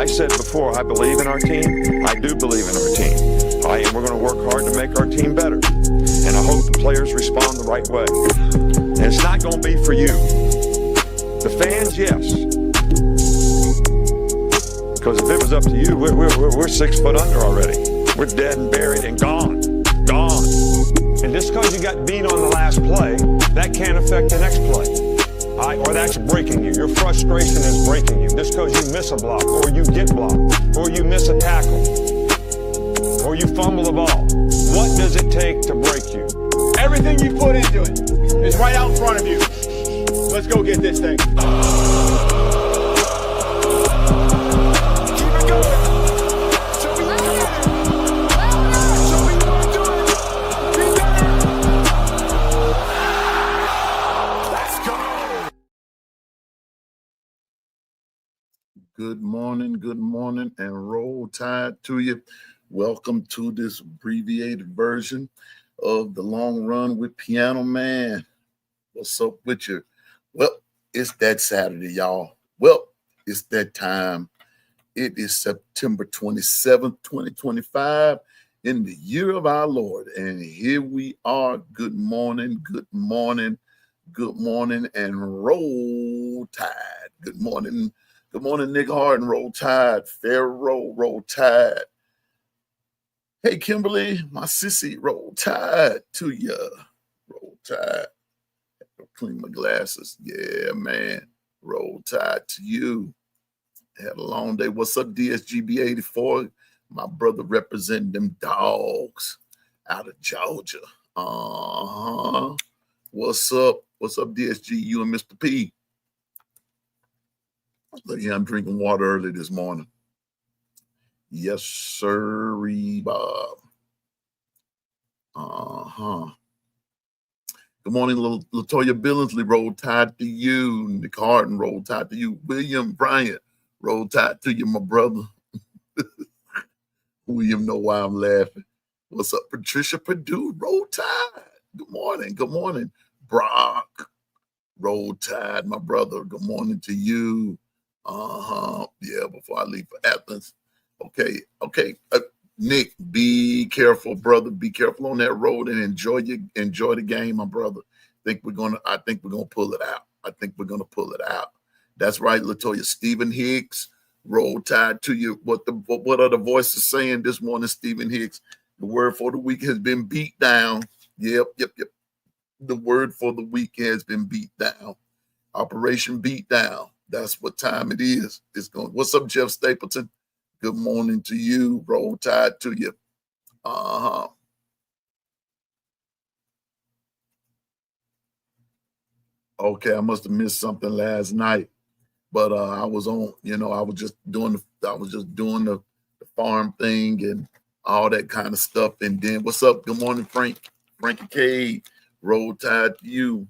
I said before, I believe in our team. I do believe in our team. And we're going to work hard to make our team better. And I hope the players respond the right way. And it's not going to be for you. The fans, yes. Because if it was up to you, we're 6 foot under already. We're dead and buried and gone. Gone. And just because you got beat on the last play, that can't affect the next play. Or that's breaking you. Your frustration is breaking you. Just because you miss a block, or you get blocked, or you miss a tackle, or you fumble the ball. What does it take to break you? Everything you put into it is right out in front of you. Let's go get this thing. Good morning, and roll tide to you. Welcome to this abbreviated version of the Long Run with Piano Man. What's up with you? Well, it's that Saturday, y'all. Well, it's that time. It is September 27th, 2025, in the year of our Lord. And here we are. Good morning, and roll tide. Good morning. Good morning, Nick Harden, roll tide. Pharaoh, roll tide. Hey, Kimberly, my sissy, roll tide to ya. Roll tide. Clean my glasses. Yeah, man. Roll tide to you. Had a long day. What's up, DSGB84? My brother representing them dogs out of Georgia. What's up? What's up, DSG? You and Mr. P. Look, yeah, I'm drinking water early this morning. Yes, sir, Bob. Good morning, Latoya Billingsley. Roll tide to you. Nick Harden, roll tide to you. William Bryant, roll tide to you, my brother. William, know why I'm laughing. What's up, Patricia Purdue? Roll tide. Good morning. Brock, roll tide, my brother. Good morning to you. Yeah, before I leave for Athens. Okay. Nick, be careful, brother. Be careful on that road and enjoy the game, my brother. I think we're gonna pull it out. That's right, Latoya. Stephen Hicks, roll tide to you. What are the voices saying this morning, Stephen Hicks? The word for the week has been beat down. Yep. The word for the week has been beat down. Operation beat down. That's what time it is. It's going. What's up, Jeff Stapleton? Good morning to you. Roll tide to you. Okay, I must have missed something last night, but I was on. I was just doing the farm thing and all that kind of stuff. And then, what's up? Good morning, Frankie K. Roll tide to you.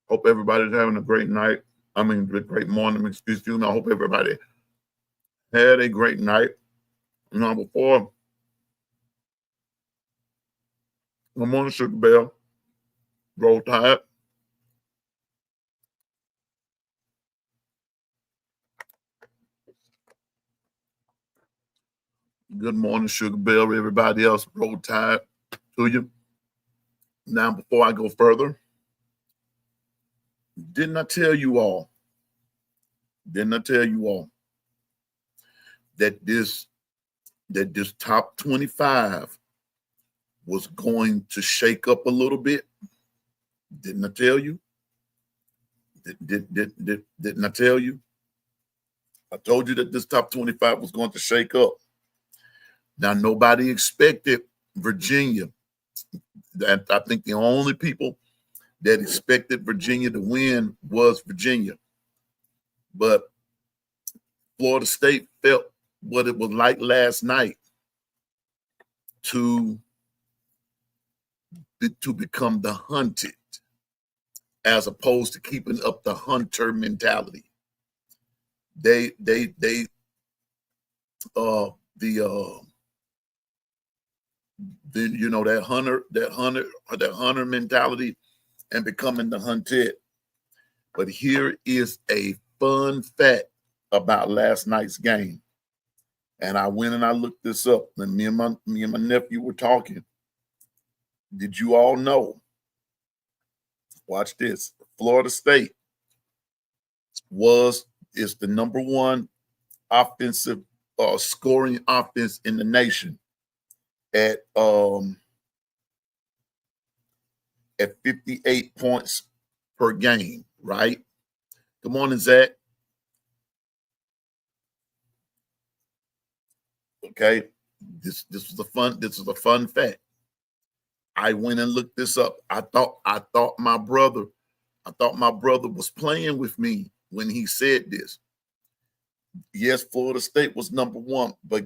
Hope everybody's having a great night. A great morning. Excuse me. I hope everybody had a great night. Before good morning, Sugar Bell. Roll tide. Good morning, Sugar Bell. Everybody else, roll tide to you. Now, before I go further, didn't I tell you all that this top 25 was going to shake up a little bit? Didn't I tell you? Didn't I tell you? I told you that this top 25 was going to shake up. Now, nobody expected Virginia. I think the only people that expected Virginia to win was Virginia. But Florida State felt what it was like last night to become the hunted, as opposed to keeping up the hunter mentality. That hunter mentality and becoming the hunted. But here is a fun fact about last night's game. And I went and I looked this up, and me and my nephew were talking. Did you all know? Watch this. Florida State is the number one offensive scoring offense in the nation at 58 points per game, right? Good morning, Zach. Okay, this was a fun fact. I went and looked this up. I thought my brother was playing with me when he said this. Yes, Florida State was number one, but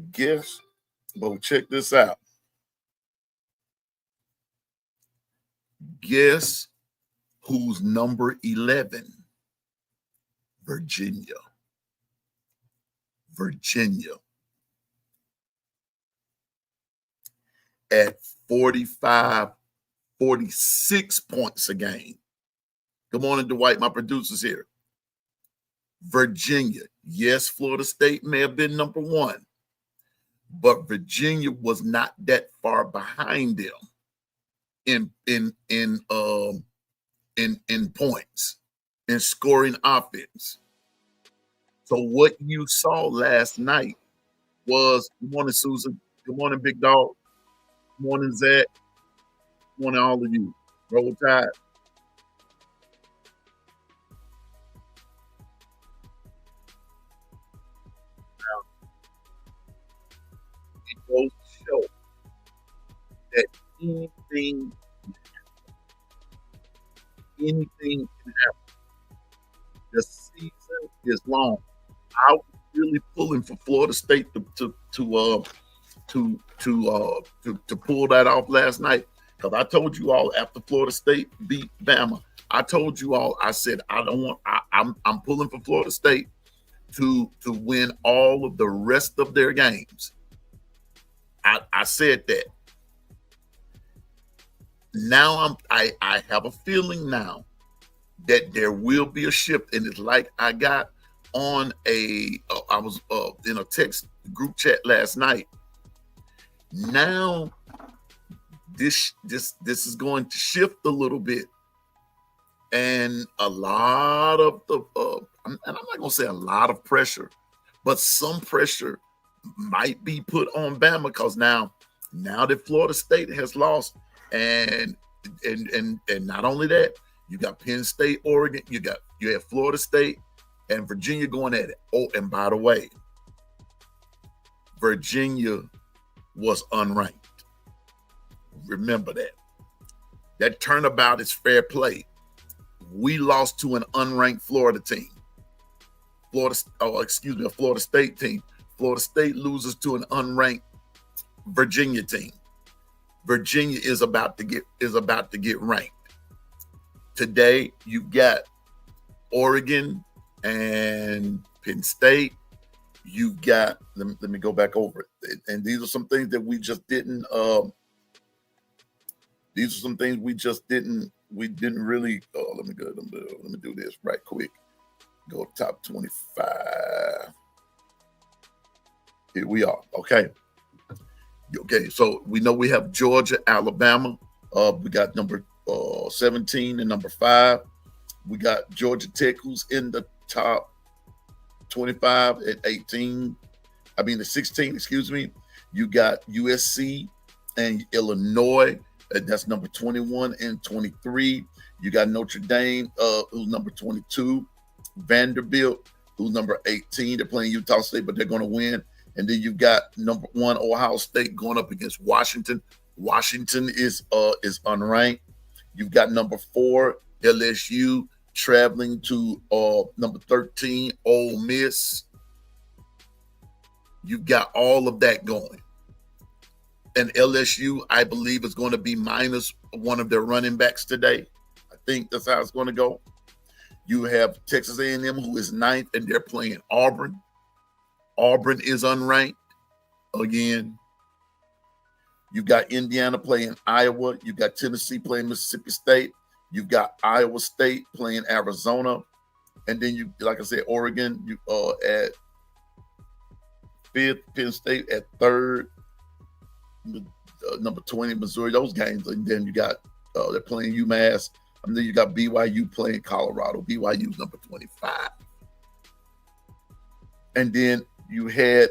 check this out. Guess who's number 11? Virginia. At 45, 46 points a game. Good morning, Dwight. My producer's here. Virginia. Yes, Florida State may have been number one, but Virginia was not that far behind them in points, in scoring offense. So what you saw last night was, good morning, Susan. Good morning, Big Dog. Good morning, Zach. Good morning, all of you. Roll Tide. It goes to show that anything can happen. The season is long. I was really pulling for Florida State to pull that off last night, because I told you all after Florida State beat Bama, I told you all, I said I'm pulling for Florida State to win all of the rest of their games. I said that. Now I have a feeling now that there will be a shift, and it's like I got on I was in a text group chat last night. Now this is going to shift a little bit, and a lot of the and I'm not gonna say a lot of pressure, but some pressure might be put on Bama, because now that Florida State has lost, and not only that, you got Penn State, Oregon, you have Florida State and Virginia going at it. Oh, and by the way, Virginia was unranked. Remember that. That turnabout is fair play. We lost to an unranked Florida team. A Florida State team. Florida State loses to an unranked Virginia team. Virginia is about to get ranked. Today, you got Oregon and Penn State. You got, let me go back over it. And these are some things that we just didn't we didn't really, let me do this right quick. Go top 25. Here we are. Okay, so we know we have Georgia, Alabama. We got number 17 and number 5. We got Georgia Tech, who's in the top 25 at 16, excuse me. You got USC and Illinois, that's number 21 and 23. You got Notre Dame, who's number 22. Vanderbilt, who's number 18. They're playing Utah State, but they're going to win. And then you got number 1 Ohio State going up against Washington. Washington is unranked. You've got number 4 LSU traveling to number 13 Ole Miss. You've got all of that going. And LSU, I believe, is going to be minus one of their running backs today. I think that's how it's going to go. You have Texas A&M, who is 9th, and they're playing Auburn. Auburn is unranked again. You got Indiana playing Iowa. You got Tennessee playing Mississippi State. You've got Iowa State playing Arizona, and then you, like I said, Oregon you at 5th, Penn State at 3rd, number 20 Missouri. Those games, and then you got they're playing UMass, and then you got BYU playing Colorado. BYU's number 25, and then you had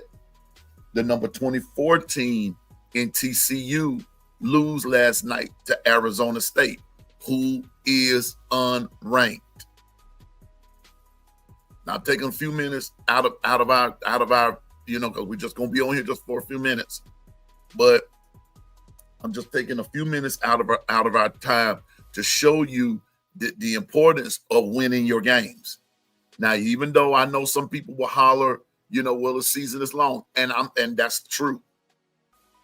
the number 24 team in TCU lose last night to Arizona State, who is unranked. Now, I'm taking a few minutes out of our, because we're just gonna be on here just for a few minutes, but I'm just taking a few minutes out of our time to show you the importance of winning your games. Now, even though I know some people will holler, well, the season is long, and that's true.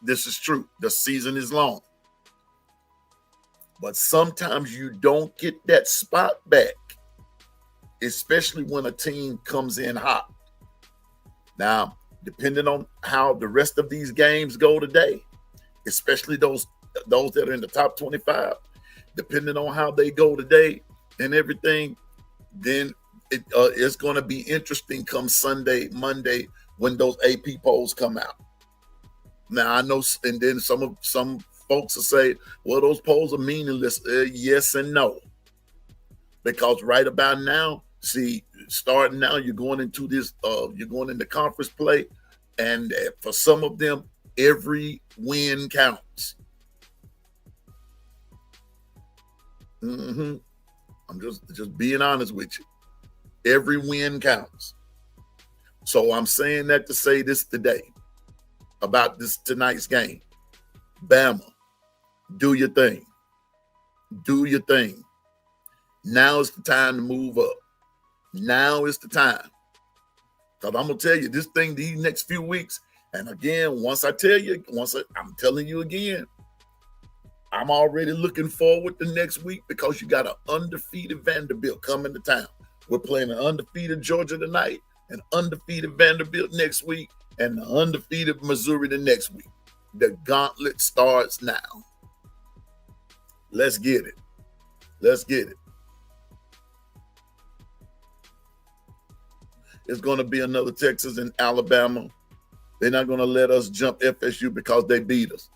This is true. The season is long. But sometimes you don't get that spot back, especially when a team comes in hot. Now, depending on how the rest of these games go today, especially those that are in the top 25, depending on how they go today and everything, then it's going to be interesting come Sunday, Monday, when those AP polls come out. Now, I know, and then some folks will say, well, those polls are meaningless. Yes and no. Because right about now, see, starting now, you're going into conference play, and for some of them, every win counts. I'm just being honest with you. Every win counts. So I'm saying that to say this today about tonight's game. Bama, do your thing. Do your thing. Now is the time to move up. Now is the time. Because I'm going to tell you, this thing, these next few weeks, and again, I'm telling you again, I'm already looking forward to next week because you got an undefeated Vanderbilt coming to town. We're playing an undefeated Georgia tonight, an undefeated Vanderbilt next week, and an undefeated Missouri the next week. The gauntlet starts now. Let's get it. Let's get it. It's going to be another Texas and Alabama. They're not going to let us jump FSU because they beat us.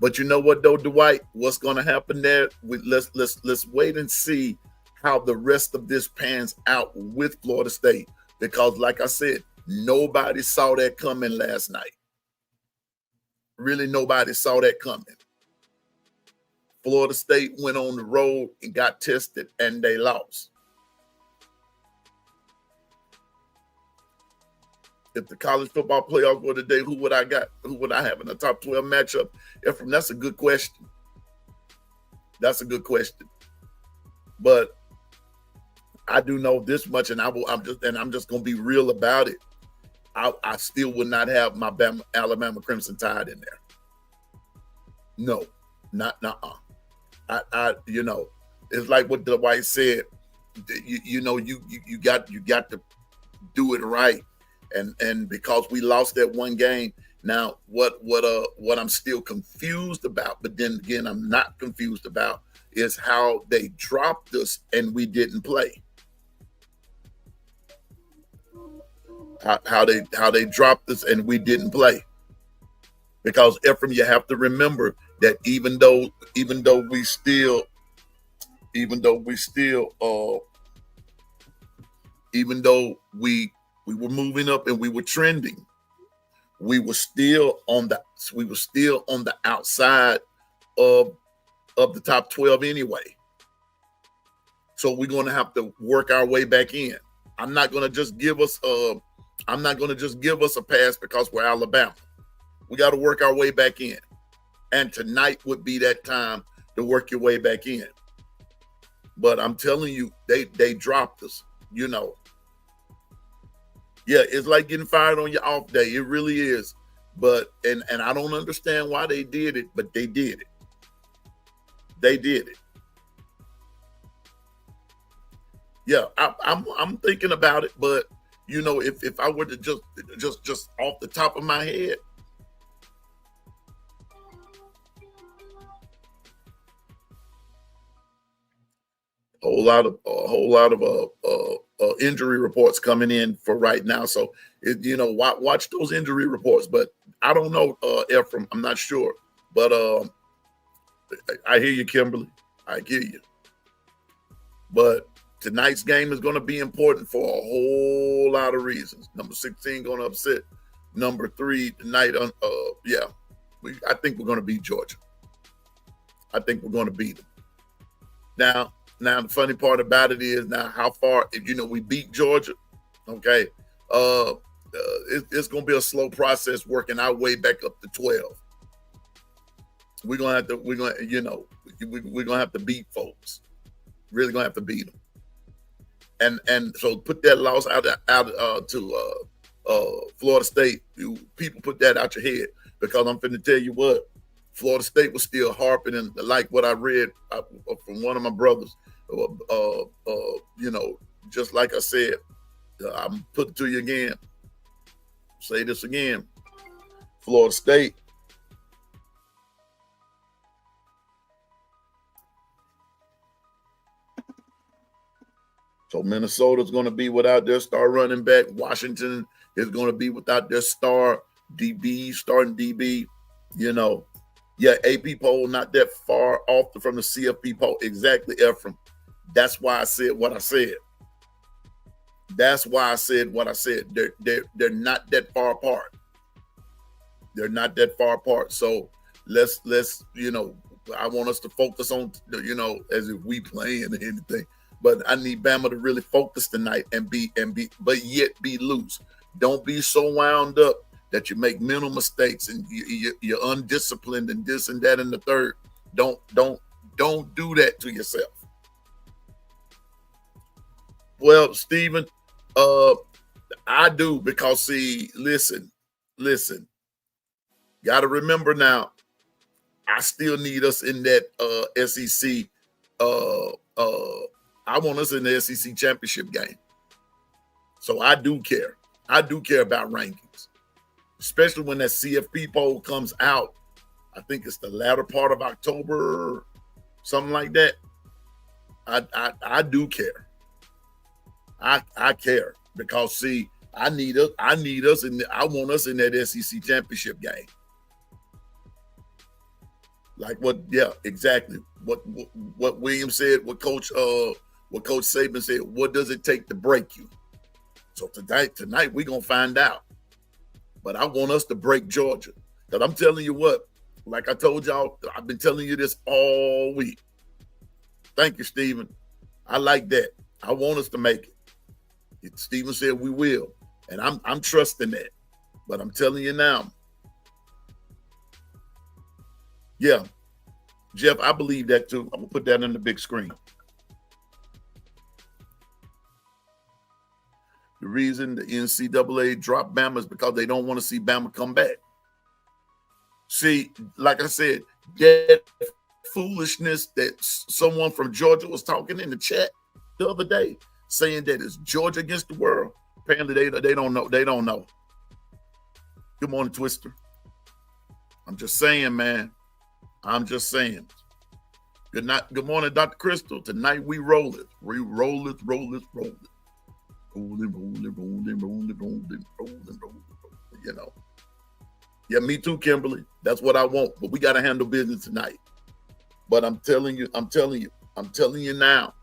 But you know what, though, Dwight? What's going to happen there? Let's wait and see how the rest of this pans out with Florida State. Because, like I said, nobody saw that coming last night. Really, nobody saw that coming. Florida State went on the road and got tested, and they lost. If the college football playoff were today, who would I got? Who would I have in the top 12 matchup? Ephraim, that's a good question. That's a good question. But I do know this much, and I'm just going to be real about it. I still would not have my Alabama Crimson Tide in there. No, not it's like what Dwight said. You got to do it right. And because we lost that one game, now what I'm still confused about, but then again I'm not confused about, is how they dropped us and we didn't play. How they dropped us and we didn't play. Because Ephraim, you have to remember that even though we were moving up and we were trending, we were still on the outside of the top 12 anyway. So we're going to have to work our way back in. I'm not going to just give us a pass because we're Alabama. We got to work our way back in. And tonight would be that time to work your way back in. But I'm telling you, they dropped us, Yeah, it's like getting fired on your off day. It really is. But and I don't understand why they did it, but they did it. They did it. Yeah, I'm thinking about it, but if I were to just off the top of my head, a whole lot of injury reports coming in for right now. So watch those injury reports. But I don't know, Ephraim. I'm not sure. But I hear you, Kimberly. I hear you. But tonight's game is going to be important for a whole lot of reasons. Number 16 going to upset number 3 tonight. I think we're going to beat Georgia. I think we're going to beat them. Now, the funny part about it is now how far, we beat Georgia, okay, it's going to be a slow process working our way back up to 12. We're going to have to beat folks. Really going to have to beat them. And so put that loss out to Florida State. People put that out your head, because I'm finna tell you what, Florida State was still harping, and like what I read from one of my brothers, just like I said, I'm putting it to you again. Say this again. Florida State so Minnesota's going to be without their star running back. Washington is going to be without their star DB, starting DB. AP poll not that far off from the CFP poll. Exactly, Ephraim. That's why I said what I said. That's why I said what I said. They're not that far apart. They're not that far apart. So let's I want us to focus on as if we playing or anything. But I need Bama to really focus tonight and but yet be loose. Don't be so wound up that you make mental mistakes and you're undisciplined and this and that and the third. Don't do that to yourself. Well, Stephen, I do, because see, listen. Got to remember now, I still need us in that SEC. I want us in the SEC championship game. So I do care. I do care about rankings, especially when that CFP poll comes out. I think it's the latter part of October, something like that. I do care. I care, because see, I need us, and I want us in that SEC championship game. Like exactly. What Williams said, what Coach Saban said, what does it take to break you? So tonight we're gonna find out. But I want us to break Georgia. Because I'm telling you what, like I told y'all, I've been telling you this all week. Thank you, Stephen. I like that. I want us to make it. Stephen said we will. And I'm trusting that. But I'm telling you now. Yeah. Jeff, I believe that too. I'm gonna put that on the big screen. The reason the NCAA dropped Bama is because they don't want to see Bama come back. See, like I said, that foolishness that someone from Georgia was talking in the chat the other day, saying that it's Georgia against the world. Apparently, they don't know. They don't know. Good morning, Twister. I'm just saying, man. I'm just saying. Good night. Good morning, Dr. Crystal. Tonight we roll it. We roll it. Rolling. Yeah, me too, Kimberly. That's what I want. But we got to handle business tonight. But I'm telling you now.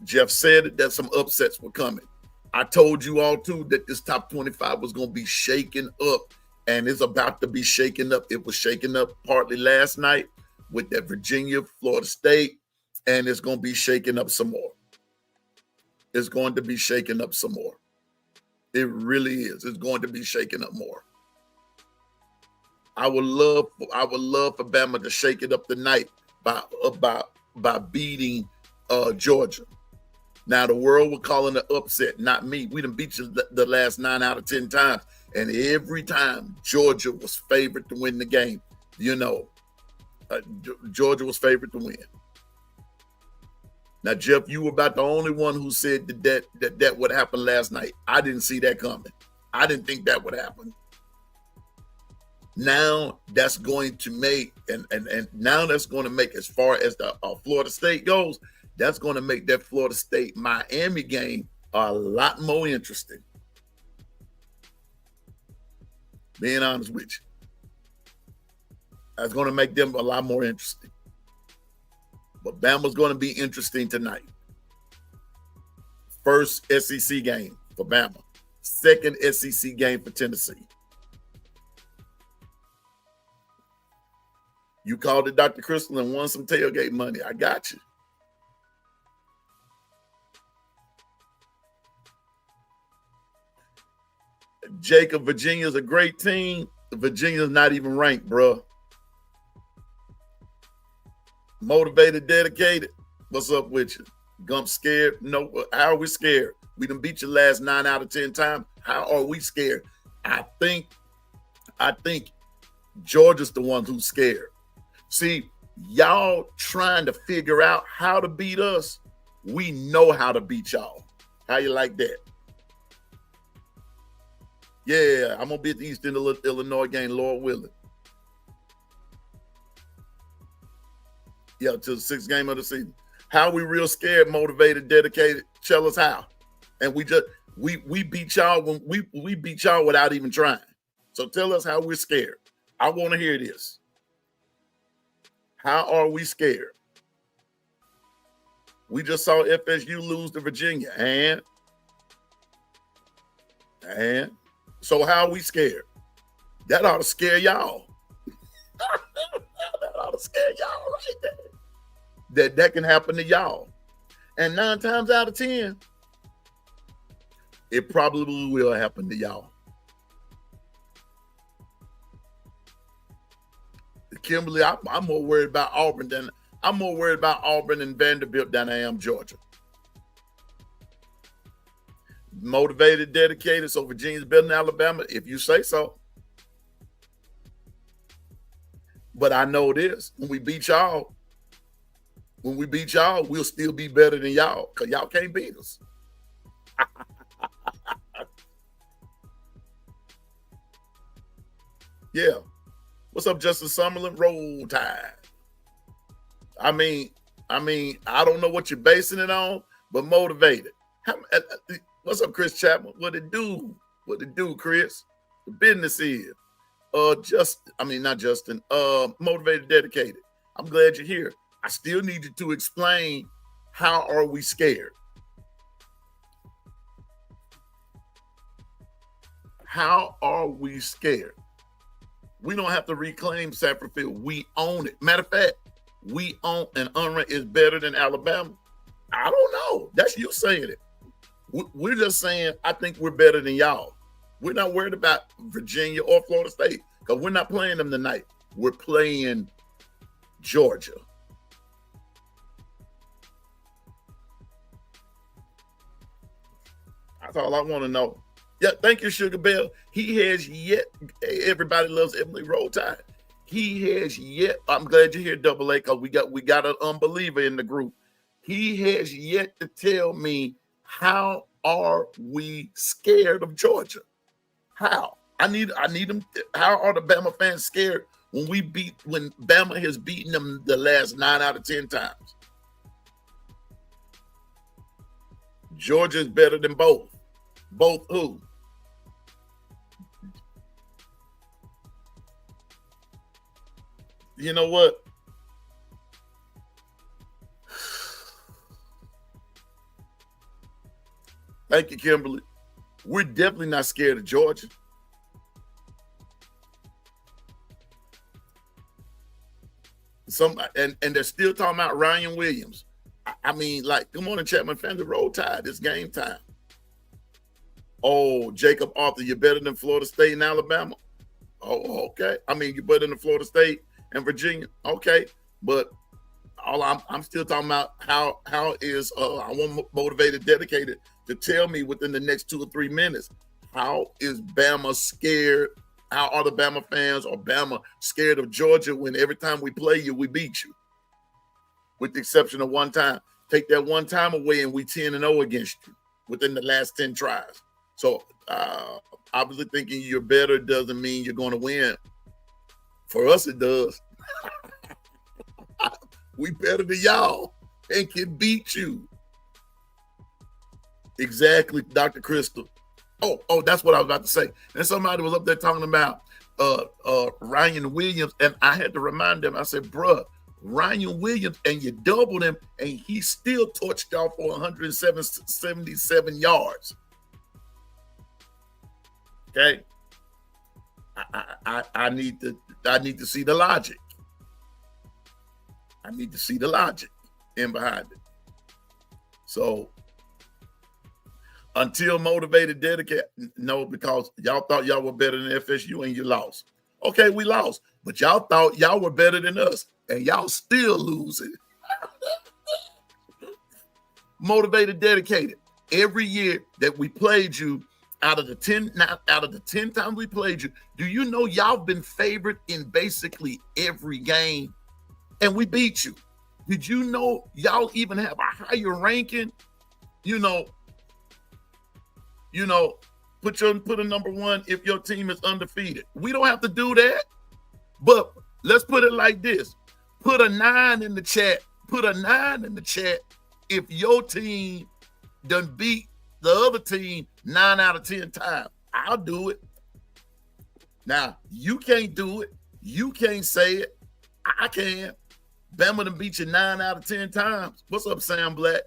Jeff said that some upsets were coming. I told you all too that this top 25 was going to be shaken up, and it's about to be shaken up. It was shaken up partly last night with that Virginia, Florida State, and it's going to be shaken up some more. It's going to be shaken up some more. It really is. It's going to be shaken up more. I would love for Bama to shake it up tonight by beating Georgia. Now the world will call it an upset, not me. We done beat you the last 9 out of 10 times, and every time Georgia was favored to win the game. Georgia was favored to win. Now, Jeff, you were about the only one who said that would happen last night. I didn't see that coming. I didn't think that would happen. Now that's going to make, and now that's going to make, as far as the Florida State goes, That's going to make that Florida State Miami game a lot more interesting. Being honest with you. That's going to make them a lot more interesting. But Bama's going to be interesting tonight. First SEC game for Bama. Second SEC game for Tennessee. You called it Dr. Crystal and won some tailgate money. I got you. Jacob, Virginia's a great team. Virginia's not even ranked, bro. Motivated, dedicated. What's up with you? Gump scared? No. How are we scared? We done beat you last 9 out of 10 times. How are we scared? I think Georgia's the one who's scared. See, y'all trying to figure out how to beat us. We know how to beat y'all. How you like that? Yeah, I'm going to be at the Eastern Illinois game, Lord willing. Yeah, to the 6th game of the season. How we real scared, motivated, dedicated? Tell us how. And we beat y'all when we beat y'all without even trying. So tell us how we're scared. I want to hear this. How are we scared? We just saw FSU lose to Virginia. And so how are we scared? That ought to scare y'all. That ought to scare y'all right there. That can happen to y'all. And 9 times out of 10, it probably will happen to y'all. Kimberly, I'm more worried about Auburn and Vanderbilt than I am Georgia. Motivated, dedicated, so Virginia's better than Alabama, if you say so. But I know this: when we beat y'all, we'll still be better than y'all, because y'all can't beat us. Yeah. What's up, Justin Summerlin? Roll Tide. I mean, I don't know what you're basing it on, but motivated. What's up, Chris Chapman? What it do? What it do, Chris? The business is. Not Justin. Motivated, dedicated. I'm glad you're here. I still need you to explain, how are we scared? How are we scared? We don't have to reclaim Sanford Field. We own it. Matter of fact, we own, and unranked is better than Alabama. I don't know. That's you saying it. We're just saying, I think we're better than y'all. We're not worried about Virginia or Florida State, because we're not playing them tonight. We're playing Georgia. That's all I want to know. Yeah, thank you, Sugar Bell. He has yet, everybody loves Emily Roll Tide. He has yet, I'm glad you're here, Double A, because we got an unbeliever in the group. He has yet to tell me, how are we scared of Georgia? How? I need them. How are the Bama fans scared when Bama has beaten them the last 9 out of 10 times? Georgia is better than both. Both who? You know what? Thank you, Kimberly. We're definitely not scared of Georgia. And they're still talking about Ryan Williams. I mean, like, good morning, Chapman fans. The Roll Tide. It's game time. Oh, Jacob Arthur, you're better than Florida State and Alabama. Oh, okay. I mean, you're better than Florida State and Virginia. Okay, but I'm still talking about how is I want motivated, dedicated to tell me within the next 2 or 3 minutes, how is Bama scared? How are the Bama fans or Bama scared of Georgia when every time we play you, we beat you? With the exception of one time. Take that one time away and we 10-0 against you within the last 10 tries. So obviously thinking you're better doesn't mean you're going to win. For us, it does. We better than y'all. and can beat you. Exactly, Dr. Crystal. Oh, that's what I was about to say. And somebody was up there talking about Ryan Williams, and I had to remind them. I said, bruh, Ryan Williams, and you doubled him, and he still torched y'all for 177 yards. Okay, I need to see the logic. I need to see the logic in behind it. So until motivated, dedicated, no, because y'all thought y'all were better than FSU and you lost. Okay, we lost, but y'all thought y'all were better than us, and y'all still losing. Motivated, dedicated. Every year that we played you, out of the 10 times we played you, do you know y'all been favored in basically every game, and we beat you? Did you know y'all even have a higher ranking? Put a number one if your team is undefeated. We don't have to do that, but let's put it like this: put a 9 in the chat. Put a 9 in the chat if your team done beat the other team 9 out of 10 times. I'll do it. Now, you can't do it. You can't say it. I can. Bama done beat you 9 out of 10 times. What's up, Sam Black?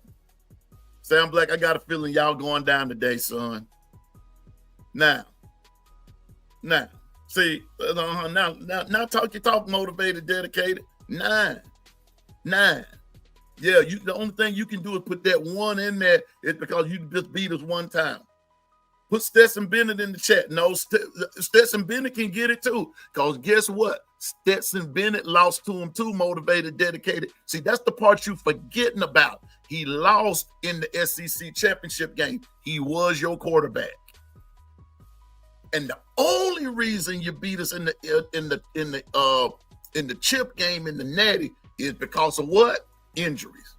Sam Black, I got a feeling y'all going down today, son. Now, see, now talk your talk, motivated, dedicated. 9. Yeah, the only thing you can do is put that 1 in there is because you just beat us one time. Put Stetson Bennett in the chat. No, Stetson Bennett can get it too. Because guess what? Stetson Bennett lost to him too, motivated, dedicated. See, that's the part you forgetting about. He lost in the SEC championship game. He was your quarterback. And the only reason you beat us in the chip game in the Natty is because of what? Injuries.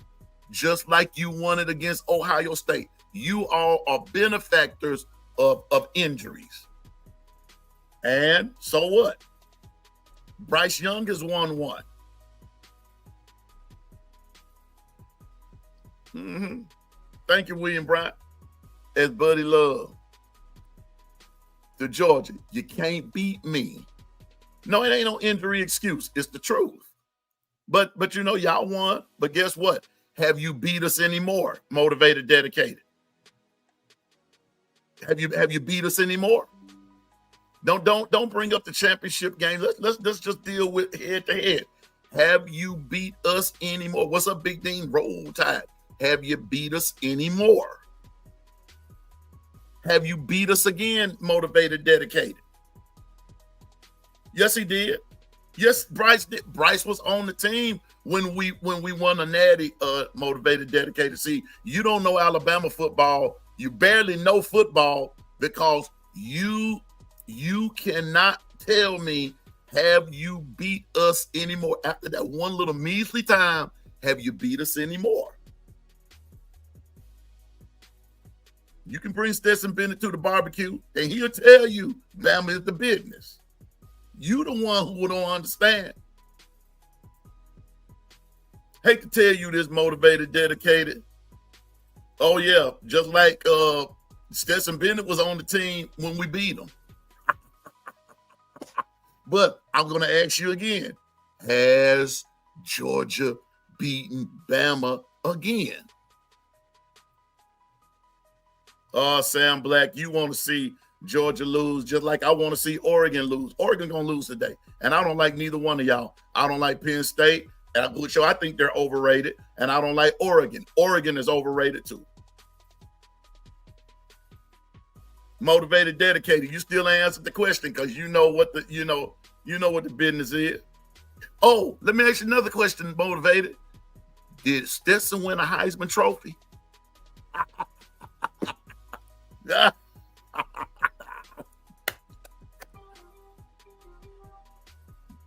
Just like you won it against Ohio State. You all are benefactors of injuries. And so what? Bryce Young has won 1. Thank you, William Bryant. As Buddy Love. To Georgia, you can't beat me. No, it ain't no injury excuse. It's the truth. But y'all won. But guess what? Have you beat us anymore? Motivated, dedicated. Have you beat us anymore? Don't bring up the championship game. Let's just deal with head to head. Have you beat us anymore? What's up, Big Dean? Roll Tide. Have you beat us anymore? Have you beat us again? Motivated, dedicated. Yes, he did. Yes, Bryce did. Bryce was on the team when we won a Natty. Motivated, dedicated. See, you don't know Alabama football. You barely know football because you cannot tell me, have you beat us anymore? After that one little measly time, have you beat us anymore? You can bring Stetson Bennett to the barbecue, and he'll tell you Bama is the business. You the one who don't understand. Hate to tell you this, motivated, dedicated. Oh, yeah, just like Stetson Bennett was on the team when we beat him. But I'm going to ask you again, has Georgia beaten Bama again? Sam Black, you want to see Georgia lose just like I want to see Oregon lose. Oregon going to lose today. And I don't like neither one of y'all. I don't like Penn State. Which I think they're overrated. And I don't like Oregon. Oregon is overrated too. Motivated, dedicated. You still answered the question because you know what the what the business is. Oh, let me ask you another question, motivated. Did Stetson win a Heisman Trophy?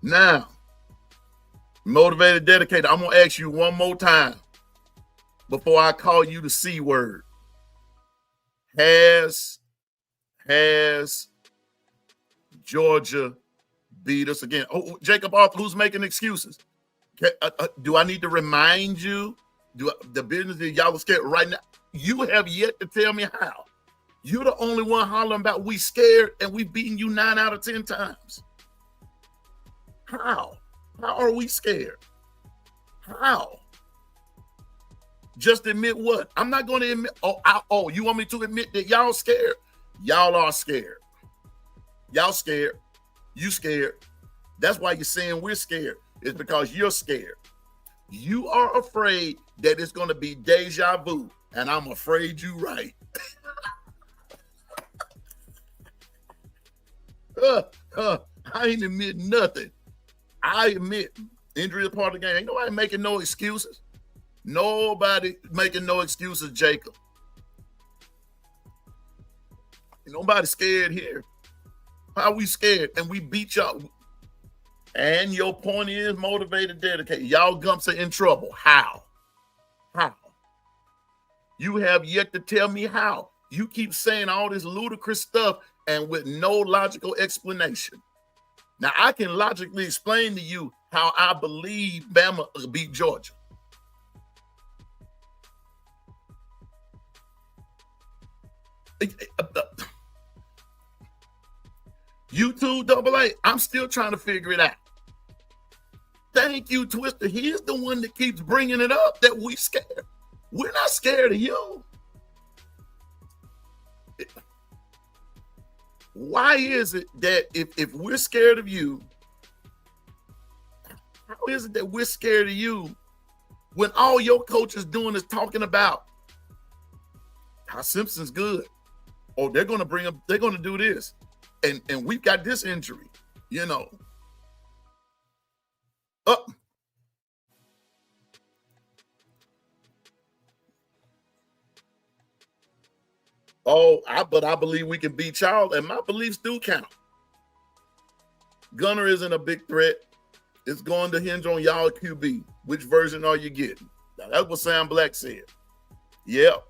Now, motivated, dedicated, I'm going to ask you one more time before I call you the C word. Has Georgia beat us again? Oh, Jacob Arthur, who's making excuses? Do I need to remind you The business that y'all are scared right now. You have yet to tell me how. You're the only one hollering about we scared, and we've beaten you 9 out of 10 times. How? How are we scared? How? Just admit what? I'm not going to admit. You want me to admit that y'all scared? Y'all are scared. Y'all scared. You scared. That's why you're saying we're scared. It's because you're scared. You are afraid that it's going to be deja vu, and I'm afraid you're right. I ain't admit nothing. I admit injury is part of the game. Ain't nobody making no excuses. Nobody making no excuses, Jacob. Ain't nobody scared here. How we scared? And we beat y'all. And your point is motivated, dedicated. Y'all gumps are in trouble. How? How? You have yet to tell me how. You keep saying all this ludicrous stuff and with no logical explanation. Now, I can logically explain to you how I believe Bama beat Georgia. YouTube AA, I'm still trying to figure it out. Thank you, Twister. He's the one that keeps bringing it up that we scared. We're not scared of you. Why is it that if we're scared of you, how is it that we're scared of you when all your coach is doing is talking about how Simpson's good? Oh, they're going to bring up, they're going to do this. And we've got this injury, you know. But I believe we can beat y'all, and my beliefs do count. Gunner isn't a big threat. It's going to hinge on y'all QB. Which version are you getting? Now, that's what Sam Black said. Yep.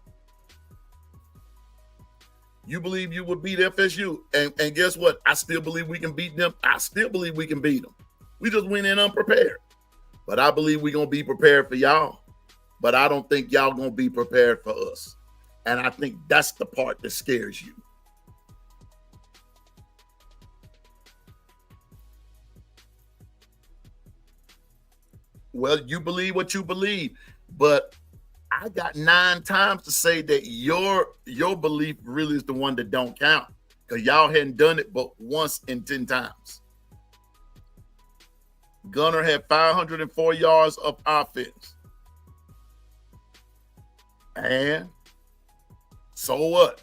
You believe you would beat FSU, and guess what? I still believe we can beat them. I still believe we can beat them. We just went in unprepared. But I believe we're going to be prepared for y'all. But I don't think y'all going to be prepared for us. And I think that's the part that scares you. Well, you believe what you believe, but I got 9 times to say that your belief really is the one that don't count, because y'all hadn't done it but once in 10 times. Gunner had 504 yards of offense. And so what?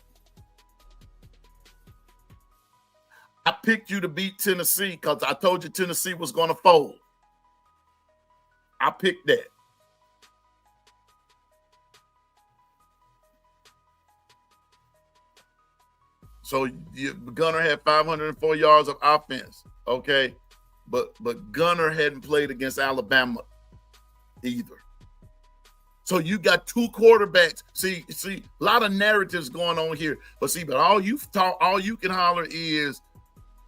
I picked you to beat Tennessee because I told you Tennessee was going to fold. I picked that. So Gunner had 504 yards of offense, okay? But Gunner hadn't played against Alabama either. So you got 2 quarterbacks. See, a lot of narratives going on here. But all you can holler is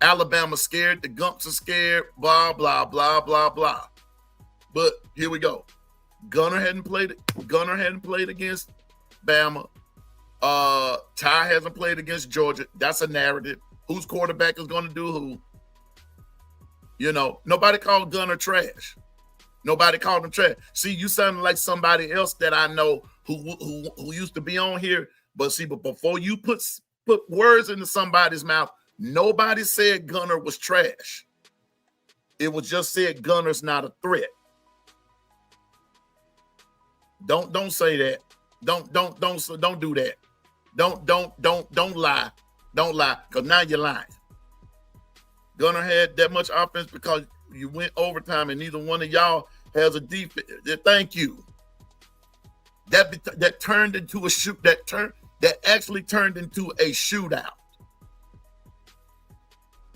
Alabama's scared, the Gumps are scared, blah, blah, blah, blah, blah. But here we go. Gunner hadn't played against Bama. Ty hasn't played against Georgia. That's a narrative. Whose quarterback is going to do who? You know, nobody called Gunner trash. Nobody called him trash. See, you sounding like somebody else that I know who used to be on here. But before you put words into somebody's mouth, nobody said Gunner was trash. It was just said Gunner's not a threat. Don't say that. Don't do that. Don't lie. Don't lie, because now you're lying. Gunner had that much offense because you went overtime, and neither one of y'all has a defense. Thank you. That turned into a shoot. That actually turned into a shootout.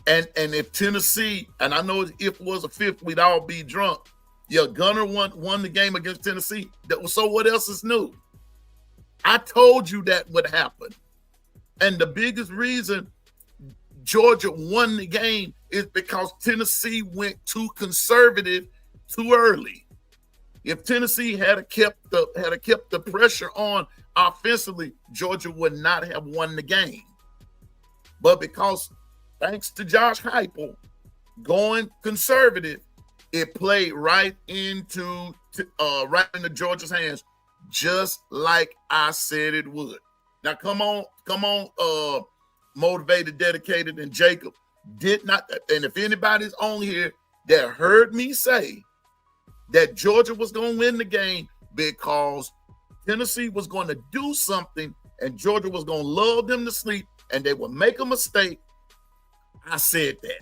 And if Tennessee, and I know if it was a 5th, we'd all be drunk. Yeah, Gunner won the game against Tennessee. So what else is new? I told you that would happen. And the biggest reason Georgia won the game is because Tennessee went too conservative too early. If Tennessee had kept the pressure on offensively, Georgia would not have won the game. But because, thanks to Josh Heupel going conservative, it played right into Georgia's hands, just like I said it would. Now, come on, Motivated, Dedicated, and Jacob did not. And if anybody's on here that heard me say that Georgia was going to win the game because Tennessee was going to do something and Georgia was going to lull them to sleep and they would make a mistake, I said that.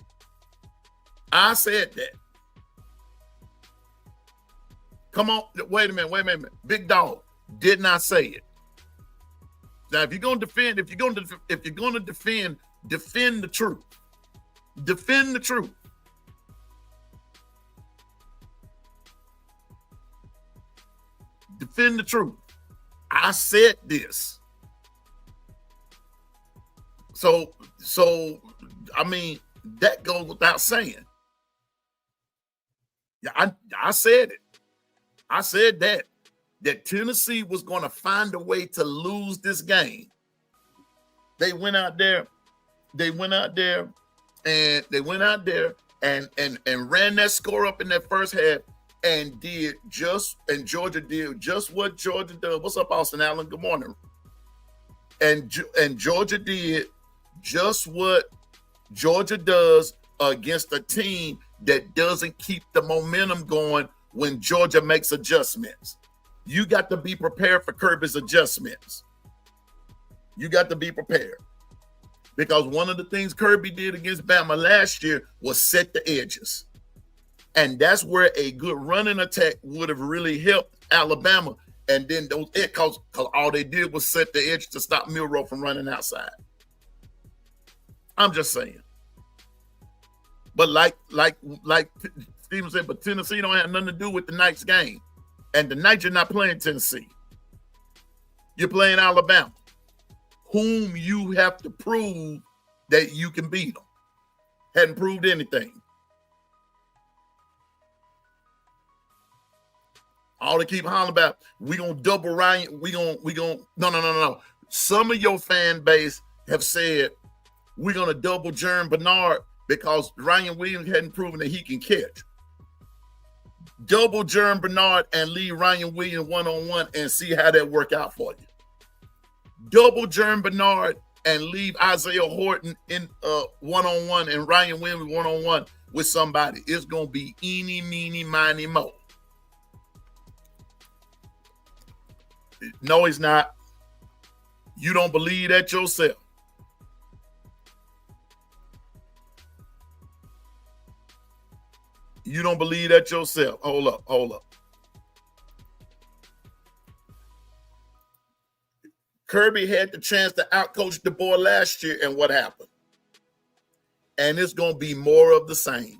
I said that. Come on, wait a minute. Big Dog did not say it. Now, if you're going to defend, defend the truth. Defend the truth. Defend the truth. I said this. So I mean, that goes without saying. Yeah, I said it. I said that Tennessee was going to find a way to lose this game. They went out there and ran that score up in that first half and Georgia did just what Georgia does. What's up, Austin Allen? Good morning. And Georgia did just what Georgia does against a team that doesn't keep the momentum going when Georgia makes adjustments. You got to be prepared for Kirby's adjustments. You got to be prepared. Because one of the things Kirby did against Bama last year was set the edges. And that's where a good running attack would have really helped Alabama. And then because all they did was set the edge to stop Milroe from running outside. I'm just saying. But like Steven said, but Tennessee don't have nothing to do with the night's game. And tonight you're not playing Tennessee. You're playing Alabama, whom you have to prove that you can beat them. Hadn't proved anything. All they keep hollering about, we gonna double Ryan. No. Some of your fan base have said we're gonna double Jerm Bernard because Ryan Williams hadn't proven that he can catch. Double Jerm Bernard and leave Ryan Williams one-on-one and see how that work out for you. Double Jerm Bernard and leave Isaiah Horton in one-on-one and Ryan Williams one-on-one with somebody. It's gonna be eeny, meeny, miny, mo. No, he's not. You don't believe that yourself. You don't believe that yourself. Hold up. Kirby had the chance to outcoach the boy last year, and what happened? And it's going to be more of the same.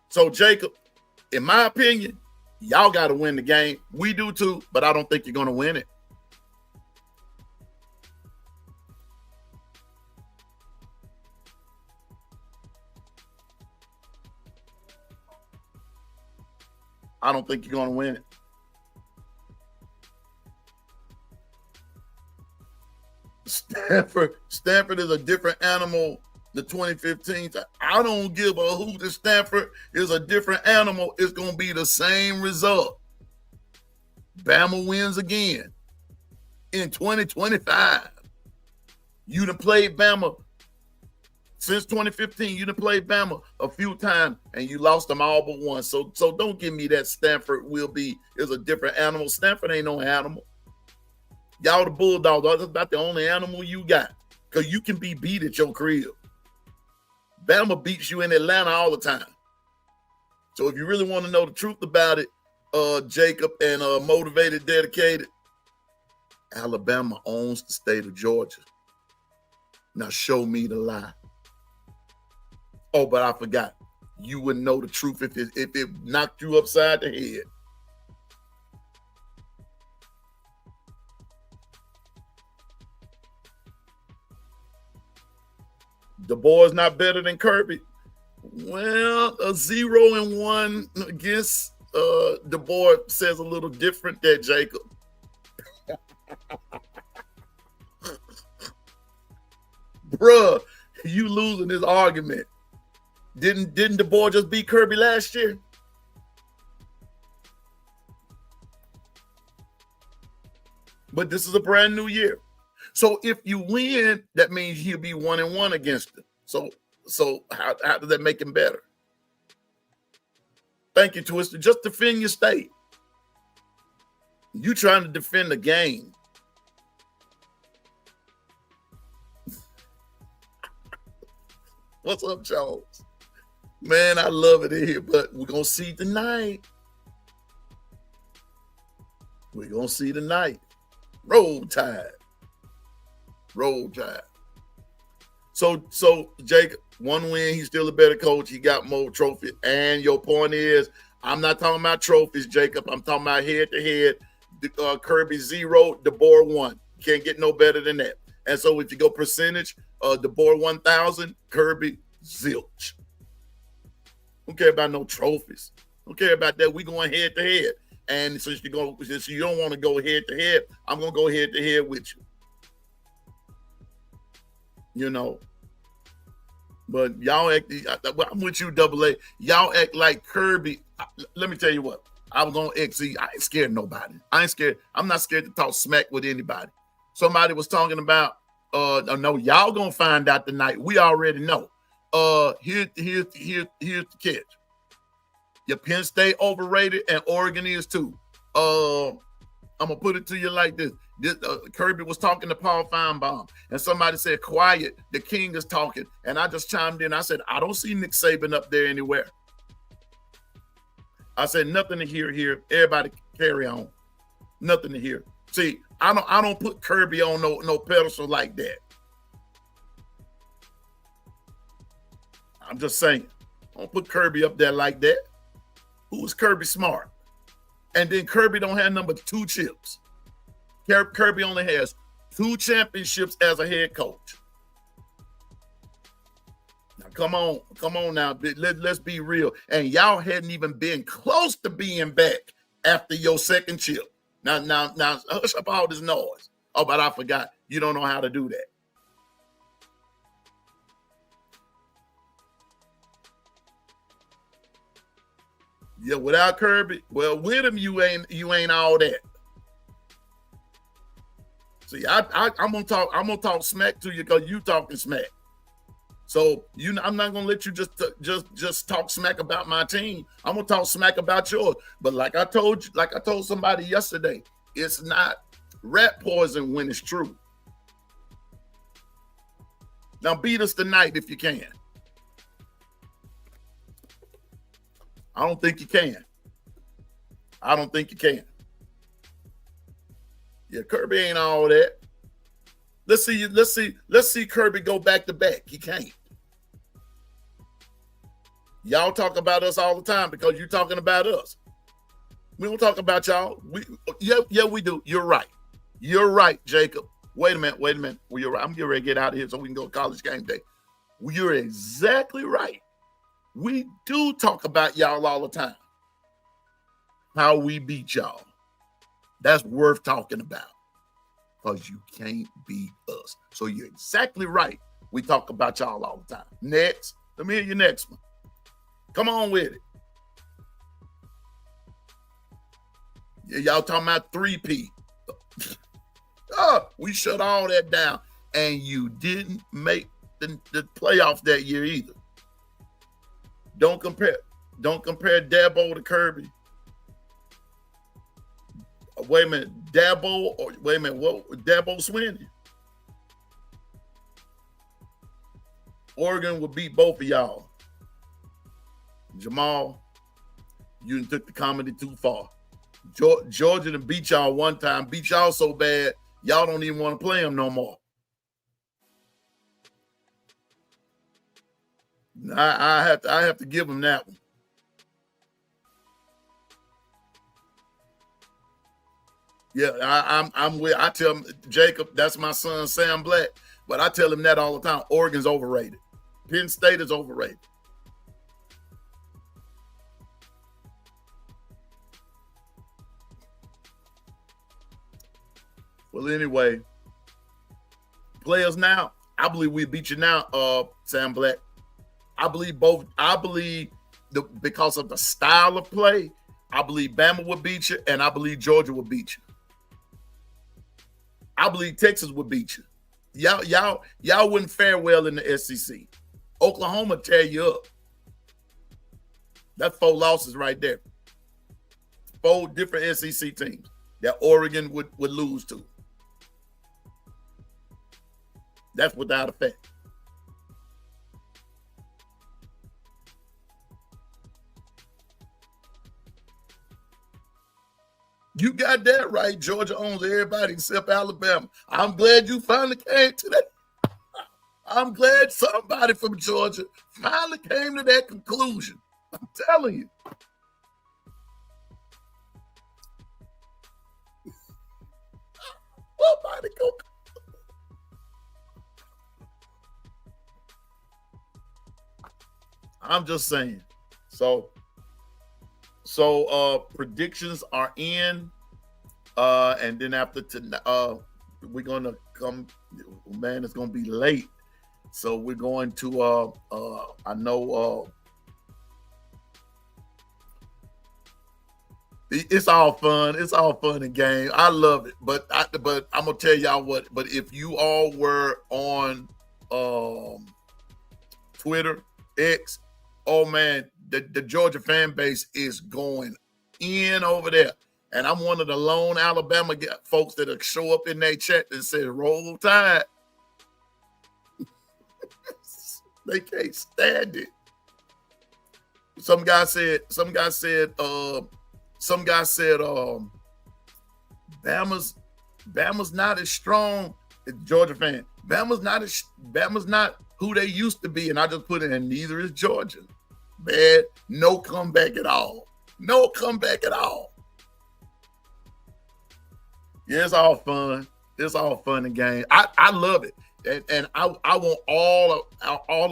So, Jacob, in my opinion, y'all got to win the game. We do too, but I don't think you're going to win it. I don't think you're going to win it. Stanford is a different animal. The 2015, I don't give a hoot if Stanford is a different animal. It's going to be the same result. Bama wins again in 2025. You done played Bama since 2015. You done played Bama a few times and you lost them all but one. So don't give me that Stanford is a different animal. Stanford ain't no animal. Y'all the Bulldogs. That's about the only animal you got because you can be beat at your crib. Bama beats you in Atlanta all the time. So if you really want to know the truth about it, Jacob and Motivated, Dedicated, Alabama owns the state of Georgia. Now show me the lie. Oh, but I forgot. You wouldn't know the truth if it knocked you upside the head. The boy's not better than Kirby. Well, a 0-1 against the boy says a little different there, Jacob. Bruh, you losing this argument. Didn't the boy just beat Kirby last year? But this is a brand new year. So if you win, that means he'll be 1-1 against him. So how does that make him better? Thank you, Twister. Just defend your state. You trying to defend the game. What's up, Charles? Man, I love it in here, but we're going to see tonight. We're going to see tonight. Roll Tide. Roll Tide. So Jacob, one win, he's still a better coach. He got more trophies. And your point is, I'm not talking about trophies, Jacob. I'm talking about head-to-head. Kirby 0, DeBoer 1. Can't get no better than that. And so if you go percentage, DeBoer 1,000, Kirby zilch. Don't care about no trophies. Don't care about that. We going head-to-head. And since you don't want to go head-to-head, I'm going to go head-to-head with you. You know. But y'all act, I'm with you, AA. Y'all act like Kirby. Let me tell you what. I was on XE. I ain't scared of nobody. I ain't scared. I'm not scared to talk smack with anybody. Somebody was talking about, no, y'all gonna find out tonight. We already know. Here's the catch. Your Penn State overrated and Oregon is too. I'm gonna put it to you like this. Kirby was talking to Paul Feinbaum, and somebody said, "Quiet, the king is talking." And I just chimed in. I said, "I don't see Nick Saban up there anywhere." I said, "Nothing to hear here. Everybody carry on. Nothing to hear." See, I don't put Kirby on no pedestal like that. I'm just saying, I don't put Kirby up there like that. Who's Kirby Smart? And then Kirby don't have number 2 chips. Kirby only has 2 championships as a head coach. Now, come on now. Let's be real. And y'all hadn't even been close to being back after your second chip. Now, hush up all this noise. Oh, but I forgot. You don't know how to do that. Yeah, without Kirby, well, with him, you ain't all that. See, I'm gonna talk smack to you because you talking smack. So I'm not gonna let you just talk smack about my team. I'm gonna talk smack about yours. But like I told somebody yesterday, it's not rat poison when it's true. Now beat us tonight if you can. I don't think you can. I don't think you can. Yeah, Kirby ain't all that. Let's see Kirby go back to back. He can't. Y'all talk about us all the time because you're talking about us. We don't talk about y'all. Yeah, we do. You're right. You're right, Jacob. Wait a minute. Well, you're right. I'm getting ready to get out of here so we can go to college game day. Well, you're exactly right. We do talk about y'all all the time. How we beat y'all. That's worth talking about. Because you can't beat us. So you're exactly right. We talk about y'all all the time. Next. Let me hear your next one. Come on with it. Yeah, y'all talking about 3P. We shut all that down. And you didn't make the playoffs that year either. Don't compare Dabo to Kirby. Wait a minute, Dabo Swinney. Oregon will beat both of y'all. Jamal, you took the comedy too far. Georgia done beat y'all one time, beat y'all so bad, y'all don't even want to play them no more. I have to give him that one. Yeah, I tell him, Jacob, that's my son, Sam Black, but I tell him that all the time. Oregon's overrated. Penn State is overrated. Well, anyway, players now, I believe we beat you now, Sam Black. I believe both. I believe because of the style of play, I believe Bama would beat you, and I believe Georgia would beat you. I believe Texas would beat you. Y'all wouldn't fare well in the SEC. Oklahoma tear you up. That's 4 losses right there. 4 different SEC teams that Oregon would lose to. That's without a fact. You got that right. Georgia owns everybody except Alabama. I'm glad you finally came to that. I'm glad somebody from Georgia finally came to that conclusion. I'm telling you. Nobody go. I'm just saying. So predictions are in, and then after we're gonna come. Man, it's gonna be late, so we're going to. I know. It's all fun. It's all fun and game. I love it, but I'm gonna tell y'all what. But if you all were on Twitter, X, oh man, the Georgia fan base is going in over there. And I'm one of the lone Alabama folks that'll show up in their chat and say, roll tide. They can't stand it. Some guy said, Bama's not as strong. Georgia fan. Bama's not who they used to be. And I just put it in, neither is Georgia. Man, no comeback at all. No comeback at all. Yeah, it's all fun. It's all fun and game. I love it. And I want all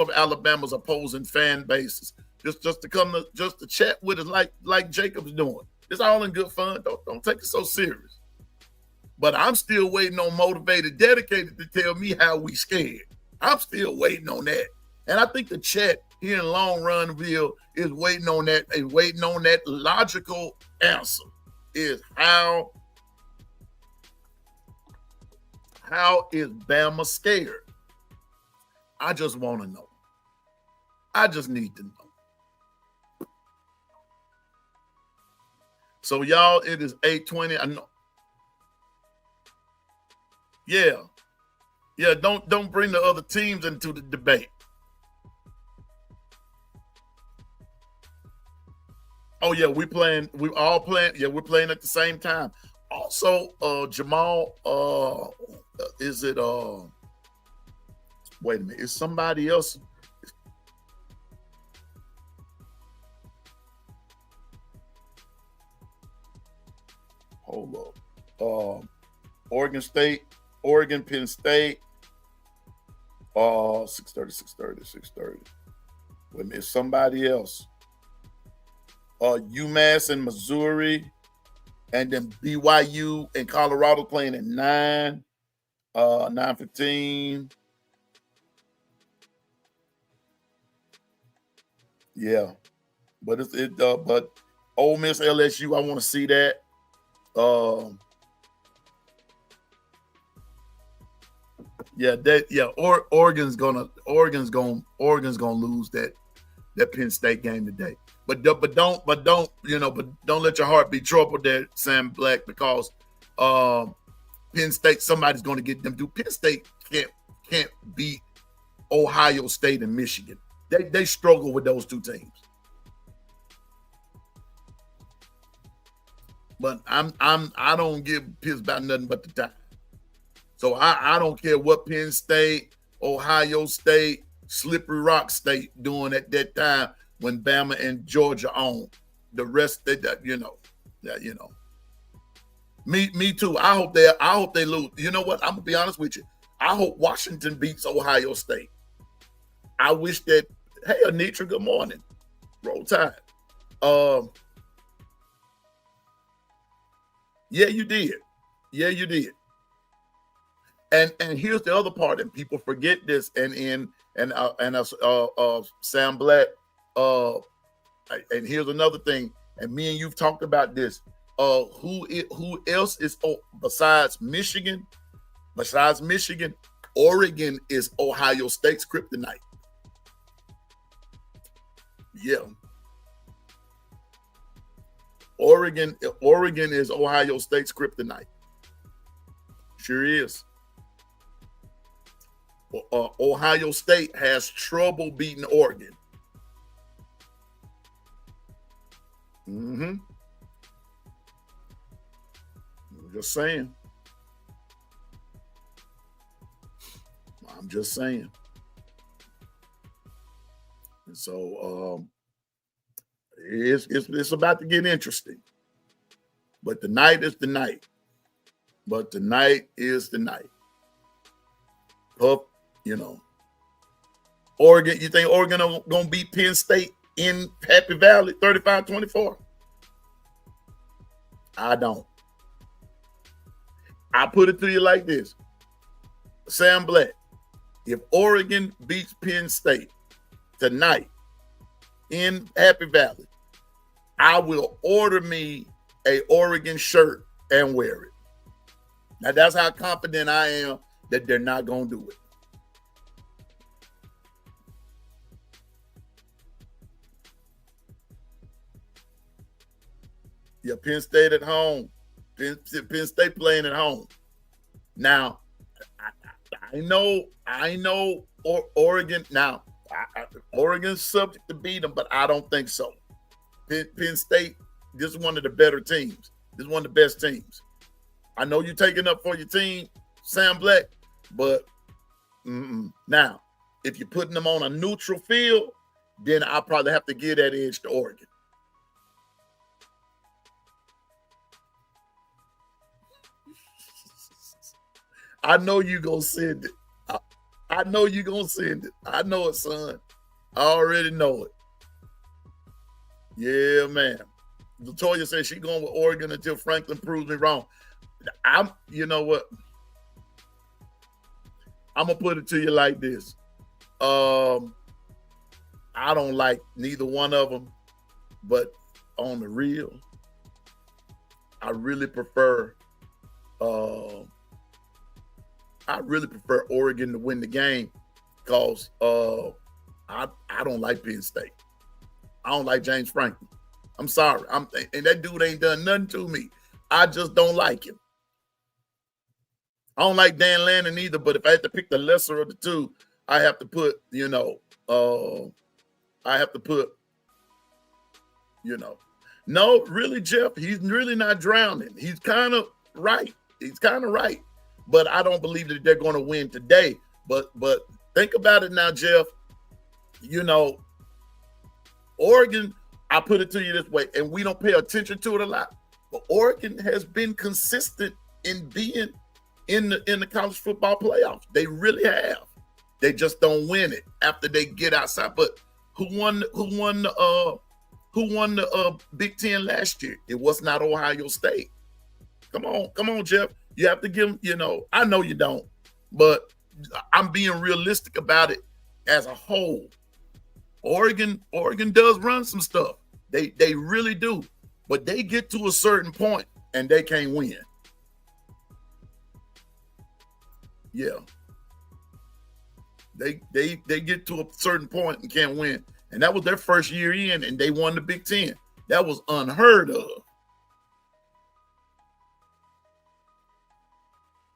of Alabama's opposing fan bases just to come to chat with us like Jacob's doing. It's all in good fun. Don't take it so serious. But I'm still waiting on Motivated Dedicated to tell me how we scared. I'm still waiting on that. And I think the chat here in Long Runville is waiting on that logical answer is how is Bama scared? I just want to know. I just need to know. So y'all, it is 8:20. I know. Yeah. Don't bring the other teams into the debate. Oh yeah, we're all playing at the same time. Also, Jamal, is it wait a minute, is somebody else? Hold up. Oregon, Penn State. 6:30. Wait a minute, somebody else. UMass and Missouri, and then BYU and Colorado playing at 9:15. Yeah, but but Ole Miss LSU, I want to see that. Oregon's gonna lose that Penn State game today. But don't let your heart be troubled there, Sam Black, because Penn State, somebody's going to get them through. Penn State can't beat Ohio State and Michigan. They struggle with those two teams. But I don't give piss about nothing but the time. So I don't care what Penn State, Ohio State, Slippery Rock State doing at that time when Bama and Georgia own. The rest, Me too. I hope they lose. You know what? I'm gonna be honest with you. I hope Washington beats Ohio State. I wish that, hey, Anitra, good morning. Roll Tide. Yeah, you did. Yeah, you did. And here's the other part, and people forget this. And Sam Black. And here's another thing. And me and you've talked about this. Who else is besides Michigan? Besides Michigan, Oregon is Ohio State's kryptonite. Yeah. Oregon is Ohio State's kryptonite. Sure is. Ohio State has trouble beating Oregon. I'm just saying. I'm just saying. And so it's about to get interesting. But tonight is the night. But tonight is the night. Up, Oregon, you think Oregon are going to beat Penn State in Happy Valley 35-24? I don't. I put it to you like this. Sam Black, if Oregon beats Penn State tonight in Happy Valley, I will order me a Oregon shirt and wear it. Now, that's how confident I am that they're not going to do it. Yeah, Penn State at home. Penn State playing at home. Now, I know Oregon. Now, Oregon's subject to beat them, but I don't think so. Penn State, this is one of the better teams. This is one of the best teams. I know you're taking up for your team, Sam Black, but now, if you're putting them on a neutral field, then I'll probably have to give that edge to Oregon. I know you're going to send it. I know you're going to send it. I know it, son. I already know it. Yeah, man. Latoya says she's going with Oregon until Franklin proves me wrong. You know what? I'm going to put it to you like this. I don't like neither one of them, but on the real, I really prefer Oregon to win the game because I don't like Penn State. I don't like James Franklin. I'm sorry. And that dude ain't done nothing to me. I just don't like him. I don't like Dan Lannon either, but if I had to pick the lesser of the two, I have to put, no, really, Jeff, he's really not drowning. He's kind of right. But I don't believe that they're going to win today. But think about it now, Jeff. Oregon, I put it to you this way, and we don't pay attention to it a lot, but Oregon has been consistent in being in the college football playoffs. They really have. They just don't win it after they get outside. But who won the Big Ten last year? It was not Ohio State. Come on, Jeff. You have to give them, I know you don't, but I'm being realistic about it as a whole. Oregon does run some stuff. They really do. But they get to a certain point and they can't win. Yeah. They get to a certain point and can't win. And that was their first year in, and they won the Big Ten. That was unheard of.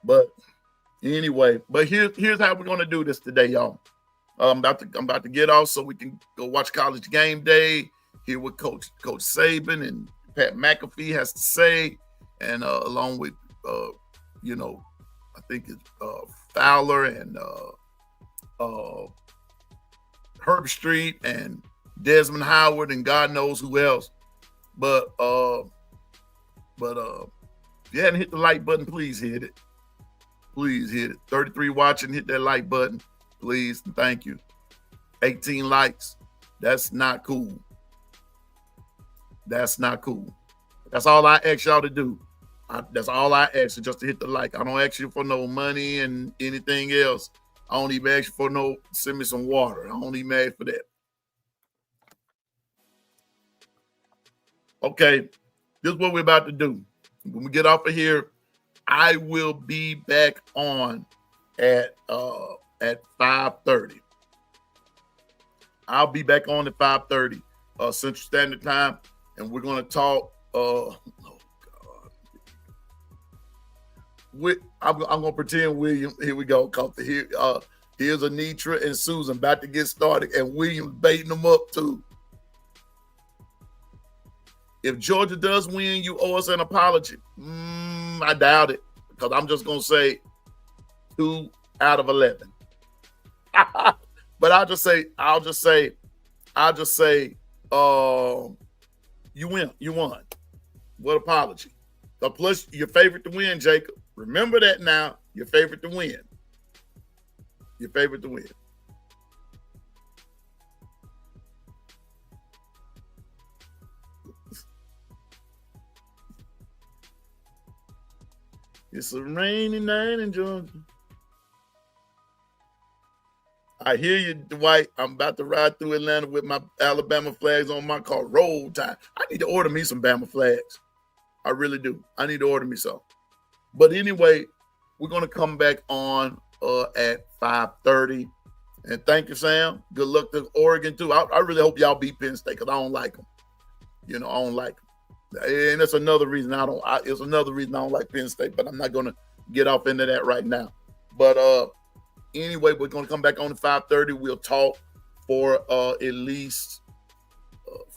But anyway, here's how we're gonna do this today, y'all. I'm about to get off so we can go watch College Game Day, hear what Coach Saban and Pat McAfee has to say, and along with I think it's Fowler and Herb Street and Desmond Howard and God knows who else. But if you hadn't hit the like button, please hit it. Please hit it. 33 watching, hit that like button, please. Thank you. 18 likes. That's not cool. That's not cool. That's all I ask y'all to do. That's all I ask you, just to hit the like. I don't ask you for no money and anything else. I don't even ask you for no, send me some water. I don't even ask for that. Okay, this is what we're about to do. When we get off of here, I will be back on at 5:30. I'll be back on at 5:30 Central Standard Time, and we're gonna talk. I'm gonna pretend William. Here we go. Here's Anitra and Susan about to get started, and William's baiting them up too. If Georgia does win, you owe us an apology. I doubt it, because I'm just gonna say 2 out of 11. But I'll just say, you win. You won. What apology? So plus, your favorite to win, Jacob. Remember that now. Your favorite to win. Your favorite to win. It's a rainy night in Georgia. I hear you, Dwight. I'm about to ride through Atlanta with my Alabama flags on my car. Roll Tide. I need to order me some Bama flags. I really do. I need to order me some. But anyway, we're going to come back on at 5:30. And thank you, Sam. Good luck to Oregon, too. I really hope y'all beat Penn State, because I don't like them. I don't like them. And that's another reason it's another reason I don't like Penn State, but I'm not going to get off into that right now. But anyway, we're going to come back on at 5:30. We'll talk for at least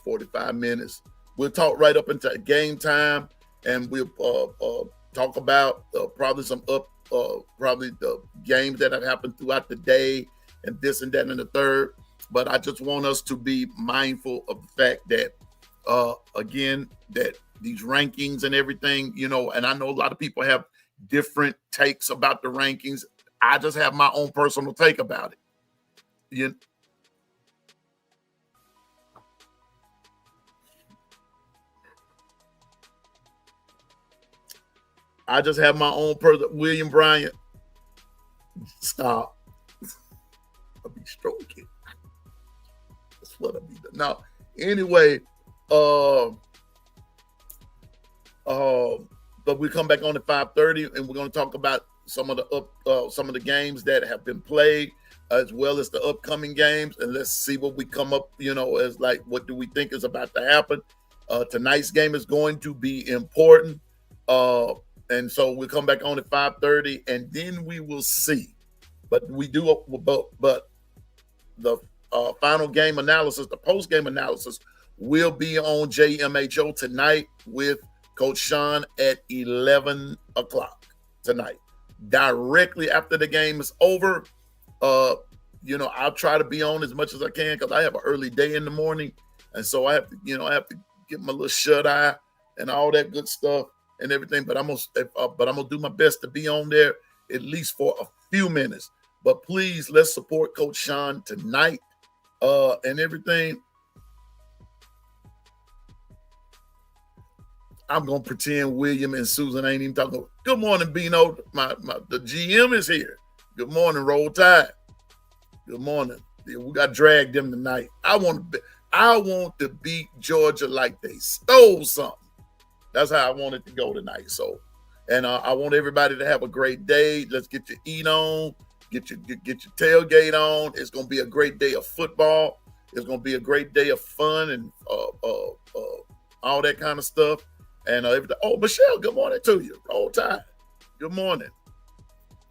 45 minutes. We'll talk right up into game time, and we'll talk about probably probably the games that have happened throughout the day, and this and that and the third. But I just want us to be mindful of the fact that, again, that these rankings and everything, and I know a lot of people have different takes about the rankings. I just have my own personal take about it. I just have my own William Bryant. Stop. I'll be stroking. That's what I'll be doing. Now, anyway, but we come back on at 5:30, and we're going to talk about some of the games that have been played, as well as the upcoming games, and let's see what we come up, as like, what do we think is about to happen. Tonight's game is going to be important, and so we'll come back on at 5:30, and then we will see. But the final game analysis, the post game analysis, will be on JMHO tonight with Coach Sean at 11 o'clock tonight. Directly after the game is over, I'll try to be on as much as I can, because I have an early day in the morning, and so I have to get my little shut eye and all that good stuff and everything. But I'm gonna do my best to be on there at least for a few minutes. But please, let's support Coach Sean tonight and everything. I'm gonna pretend William and Susan ain't even talking. Good morning, Bino. The GM is here. Good morning, Roll Tide. Good morning. We got dragged them tonight. I want to beat Georgia like they stole something. That's how I want it to go tonight. So, and I want everybody to have a great day. Let's get your eat on, get your tailgate on. It's gonna be a great day of football. It's gonna be a great day of fun and all that kind of stuff. And everything. Oh, Michelle, good morning to you. Roll Tide. Good morning.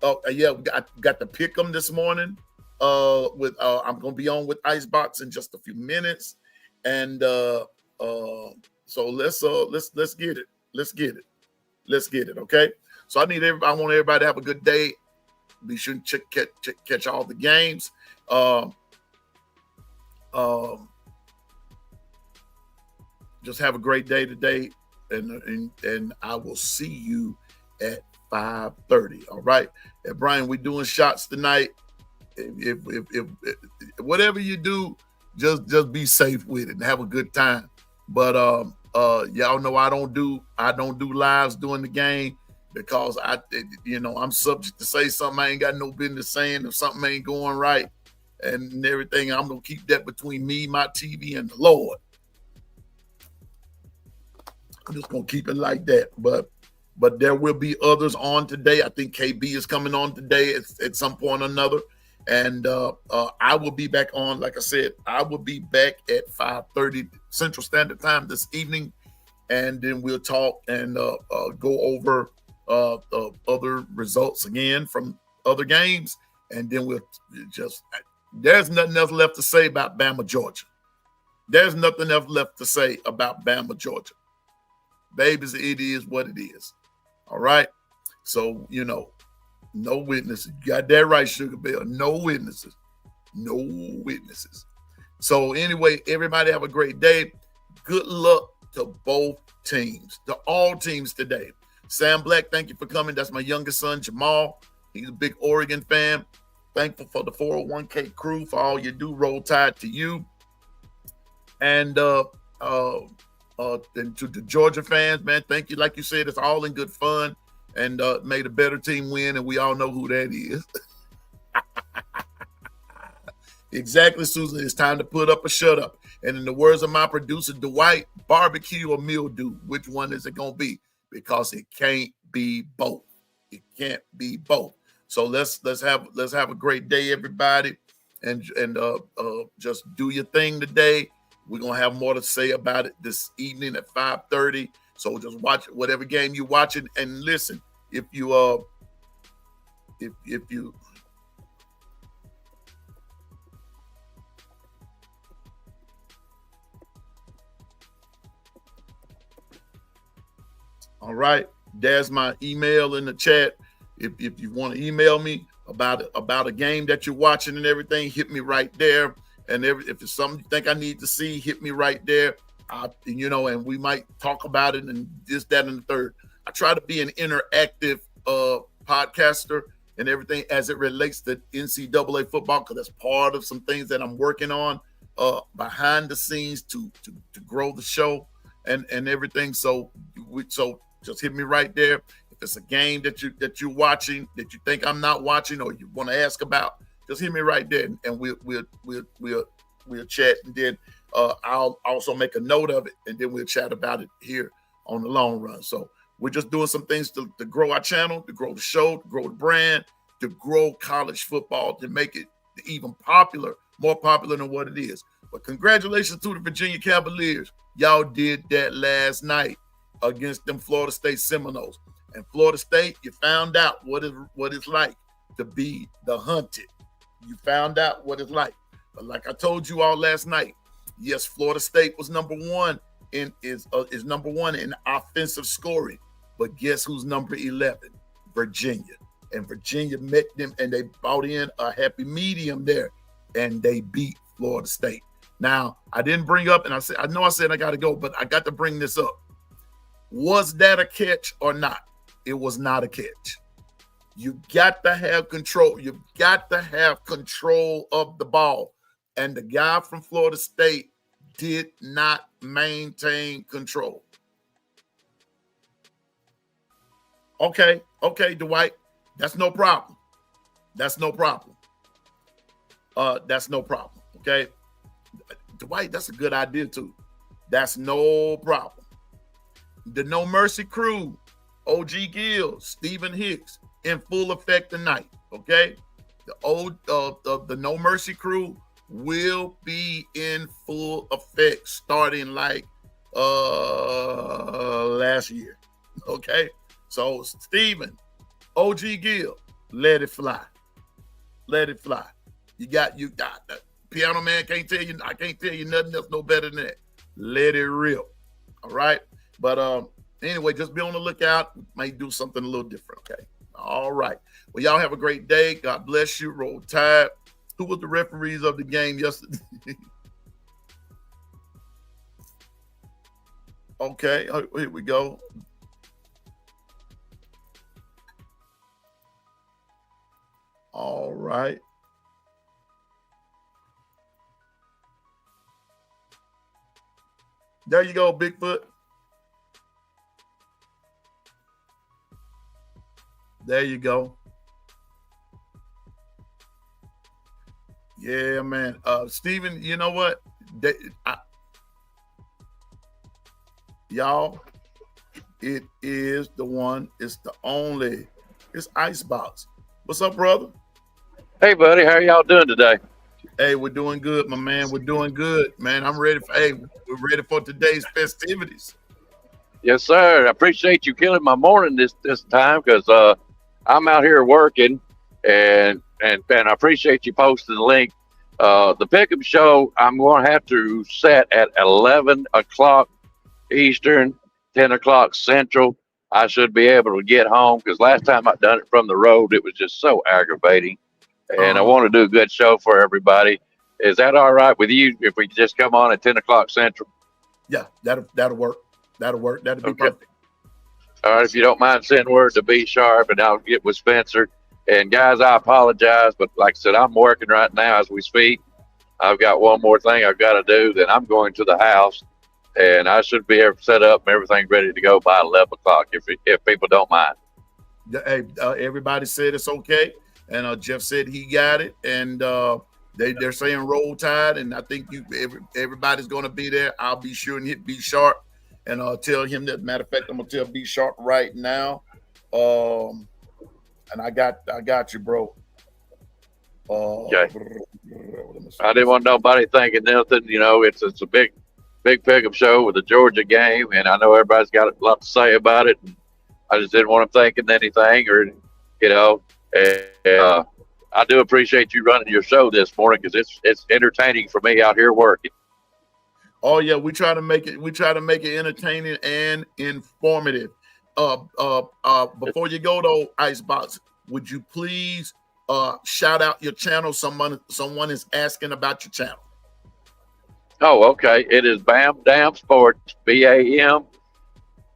Oh, yeah, we got to pick them this morning. I'm gonna be on with Icebox in just a few minutes, and so let's get it. Let's get it. Okay. So I want everybody to have a good day. Be sure to catch all the games. Just have a great day today, and I will see you at 5:30. All right. And Brian, we're doing shots tonight. if whatever you do, just be safe with it and have a good time. But y'all know I don't do lives during the game because I'm subject to say something I ain't got no business saying if something ain't going right and everything. I'm gonna keep that between me, my TV, and the Lord. I'm just gonna keep it like that. But there will be others on today. I think KB is coming on today at some point or another. And I will be back on. Like I said, I will be back at 5:30 Central Standard Time this evening. And then we'll talk and go over other results again from other games. And then there's nothing else left to say about Bama, Georgia. There's nothing else left to say about Bama, Georgia. Babies, it is what it is. All right. So, no witnesses. You got that right, Sugar Bell. No witnesses. No witnesses. So anyway, everybody have a great day. Good luck to both teams, to all teams today. Sam Black, thank you for coming. That's my youngest son, Jamal. He's a big Oregon fan. Thankful for the 401k crew for all you do. Roll Tide to you. And to the Georgia fans, man, thank you. Like you said, it's all in good fun. And made a better team win, and we all know who that is. Exactly, Susan. It's time to put up or shut up. And in the words of my producer, Dwight, barbecue or mildew, which one is it going to be? Because it can't be both. It can't be both. So let's have a great day, everybody, and just do your thing today. We're gonna have more to say about it this evening at 5:30. So just watch whatever game you're watching and listen. If you all right, there's my email in the chat. If you want to email me about a game that you're watching and everything, hit me right there. And if it's something you think I need to see, hit me right there. And we might talk about it and this, that, and the third. I try to be an interactive podcaster and everything as it relates to NCAA football, because that's part of some things that I'm working on behind the scenes to grow the show and everything. So just hit me right there. If it's a game that you're watching that you think I'm not watching or you want to ask about, just hit me right there, and we'll chat, and then I'll also make a note of it, and then we'll chat about it here on the long run. So we're just doing some things to grow our channel, to grow the show, to grow the brand, to grow college football, to make it even more popular than what it is. But congratulations to the Virginia Cavaliers. Y'all did that last night against them Florida State Seminoles. And Florida State, you found out what it's like to be the hunted. You found out what it's like. But like I told you all last night, yes, Florida State was number one is number one in offensive scoring. But guess who's number 11? Virginia. And Virginia met them, and they brought in a happy medium there, and they beat Florida State. Now, I didn't bring up, and I know I said I got to go, but I got to bring this up. Was that a catch or not? It was not a catch. You got to have control. You've got to have control of the ball. And the guy from Florida State did not maintain control. Okay, Dwight. That's no problem. That's no problem. Okay. Dwight, that's a good idea too. That's no problem. The No Mercy crew, OG Gill, Stephen Hicks, in full effect tonight. Okay. The No Mercy crew will be in full effect starting like last year. Okay. So Stephen, OG Gill, let it fly. Let it fly. You got that. Piano Man can't tell you, I can't tell you nothing else no better than that. Let it rip. All right. But anyway, just be on the lookout. We might do something a little different. Okay. All right. Well, y'all have a great day. God bless you. Roll Tide. Who was the referees of the game yesterday? Okay. Here we go. All right. There you go, Bigfoot. There you go. Yeah, man. Steven, you know what? Y'all, it is the one. It's the only. It's Icebox. What's up, brother? Hey, buddy. How are y'all doing today? Hey, we're doing good, my man. We're doing good, man. I'm ready for. Hey, we're ready for today's festivities. Yes, sir. I appreciate you killing my morning this time because I'm out here working, and I appreciate you posting the link. The pickup show I'm going to have to set at 11 o'clock Eastern, 10 o'clock Central. I should be able to get home because last time I done it from the road, it was just so aggravating. And I want to do a good show for everybody. Is that all right with you if we just come on at 10 o'clock Central? Yeah, that'll work. That'll work. That'll be perfect. All right, if you don't mind, send word to Be Sharp, and I'll get with Spencer. And guys, I apologize, but like I said, I'm working right now as we speak. I've got one more thing I've got to do. Then I'm going to the house, and I should be set up and everything ready to go by 11 o'clock if people don't mind. Hey, everybody said it's okay, and Jeff said he got it, and they're saying Roll Tide, and I think everybody's going to be there. I'll be sure and hit Be Sharp, and tell him that. Matter of fact, I'm gonna tell Be Sharp right now. And I got you, bro. Okay. I didn't want nobody thinking nothing. You know, it's a big pickup show with the Georgia game, and I know everybody's got a lot to say about it. And I just didn't want them thinking anything, or you know. And I do appreciate you running your show this morning because it's entertaining for me out here working. Oh yeah, we try to make it entertaining and informative. Before you go though, Icebox, would you please shout out your channel? Someone is asking about your channel. Oh, okay. It is Bam Dam Sports, BAM,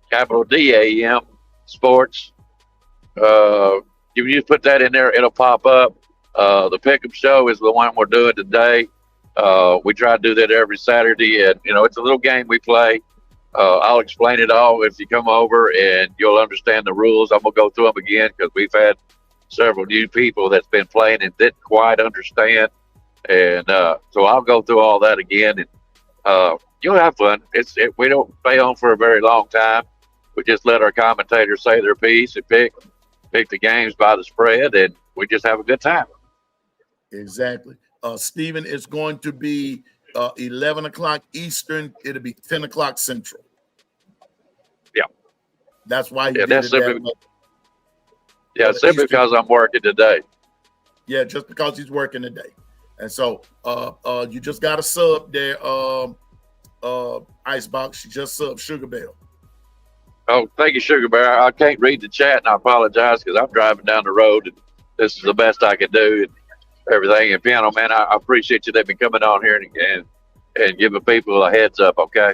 capital DAM Sports. You just put that in there, it'll pop up. The pickup show is the one we're doing today. We try to do that every Saturday, and you know it's a little game we play. I'll explain it all if you come over, and you'll understand the rules. I'm gonna go through them again because we've had several new people that's been playing and didn't quite understand, and so I'll go through all that again, and you'll have fun. We don't stay on for a very long time. We just let our commentators say their piece and pick the games by the spread, and we just have a good time. Exactly. Stephen, it's going to be 11 o'clock Eastern. It'll be 10 o'clock Central. Yeah. That's why he did that's it that way. Yeah, simply because I'm working today. Yeah, just because he's working today. And so you just got a sub there, Icebox. You just subbed Sugar Bell. Oh, thank you, Sugar Bear. I can't read the chat, and I apologize because I'm driving down the road, and this is the best I can do. And everything. And Piano Man, I appreciate you letting me coming on here and giving people a heads up. Okay.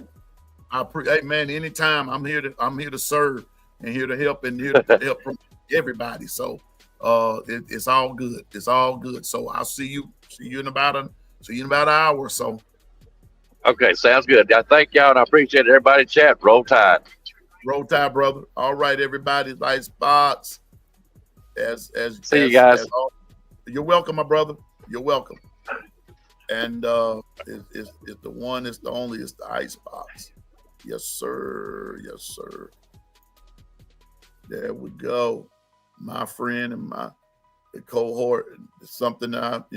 Hey man, anytime I'm here to serve and here to help and here to help everybody. So it's all good. It's all good. So I'll see you in about an hour or so. Okay, sounds good. I thank y'all and I appreciate everybody. Chat. Roll Tide. Roll Tide, brother. All right, everybody. Nice spots. See you guys. You're welcome, my brother. You're welcome. And it's the one, it's the only, it's the Icebox. Yes, sir. Yes, sir. There we go. My friend and the cohort. It's something that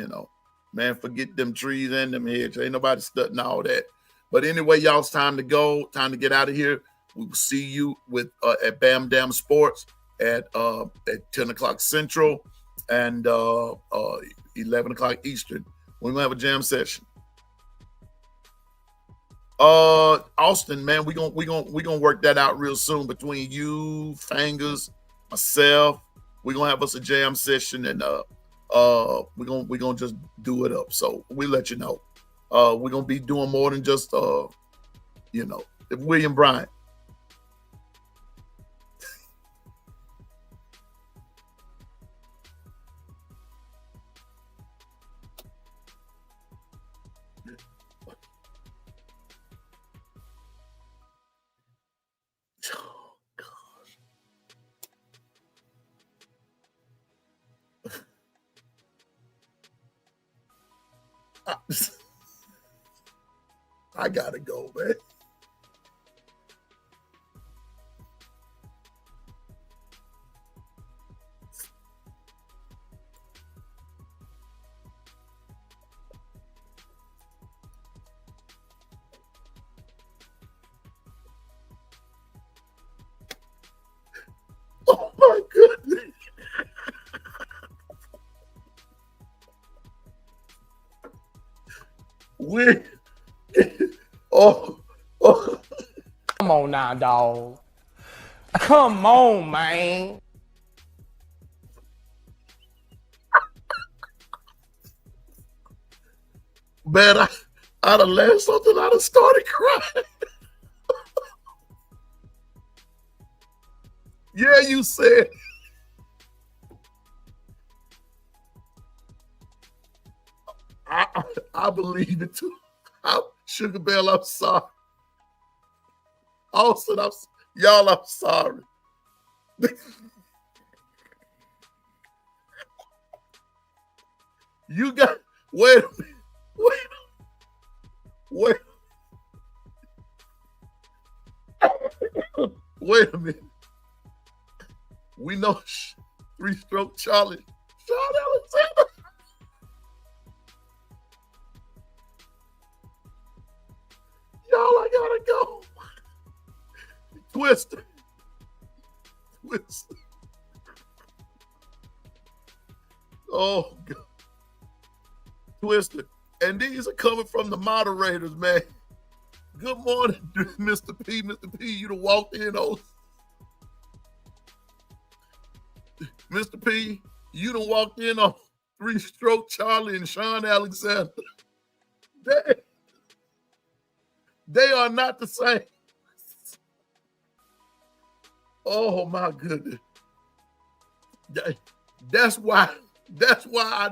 man, forget them trees and them hedges. Ain't nobody studying all that. But anyway, y'all, it's time to go. Time to get out of here. We will see you at Bam Dam Sports at 10 o'clock Central and 11 o'clock Eastern. We're gonna have a jam session. Austin, man, we gonna work that out real soon between you, Fangers, myself. We're gonna have us a jam session, and we're gonna just do it up. So we let you know. We're gonna be doing more than just if William Bryant. I gotta go, man. Oh my goodness. Oh. Come on now, dog. Come on, man. Man, I'd have laughed something, I'd have started crying. Yeah, you said. I believe it too. Sugar Bell, I'm sorry. Austin, y'all, I'm sorry. You got, wait a minute. Wait a minute. We know three-stroke Charlie. Sean Alexander. Y'all, I gotta go. Twister. Oh, God. Twister. And these are coming from the moderators, man. Good morning, Mr. P. Mr. P, you done walked in on. Mr. P, you done walked in on three-stroke Charlie and Sean Alexander. They are not the same. Oh my goodness. That's why I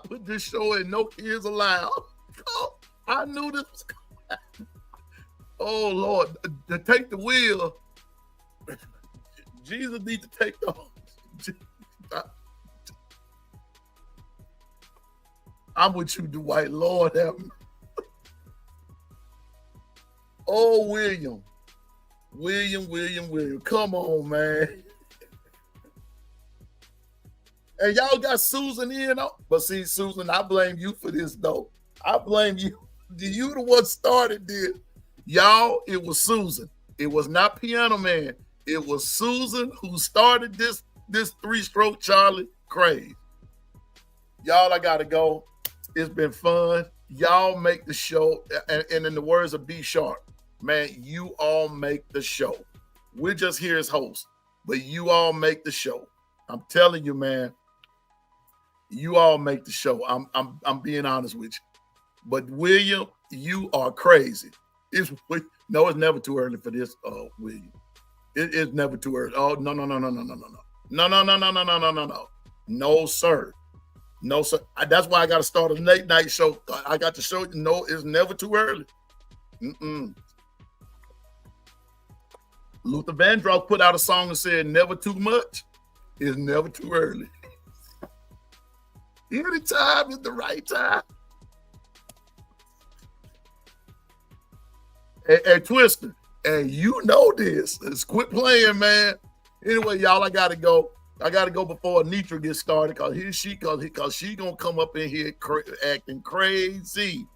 put this show in No Kids Allowed. Oh, I knew this was coming. Oh Lord, to take the wheel. Jesus needs to take the. I'm with you, Dwight. Lord have me. Oh, William. Come on, man. And y'all got Susan in. But see, Susan, I blame you for this, though. I blame you. You the one started this. Y'all, it was Susan. It was not Piano Man. It was Susan who started this three-stroke Charlie craze. Y'all, I got to go. It's been fun. Y'all make the show. And in the words of B Sharp, man, you all make the show. We're just here as hosts, but you all make the show. I'm telling you, man, you all make the show. I'm being honest with you. But William, you are crazy. It's never too early for this, William. It is never too early. Oh, no. No, sir. No, sir. That's why I got to start a late night show. I got to show you, no, it's never too early. Luther Vandross put out a song and said, never too much. It's never too early. Any time is the right time. And Twister, and you know this. Let's quit playing, man. Anyway, y'all, I gotta go. I gotta go before Anitra gets started, cause she gonna come up in here acting crazy.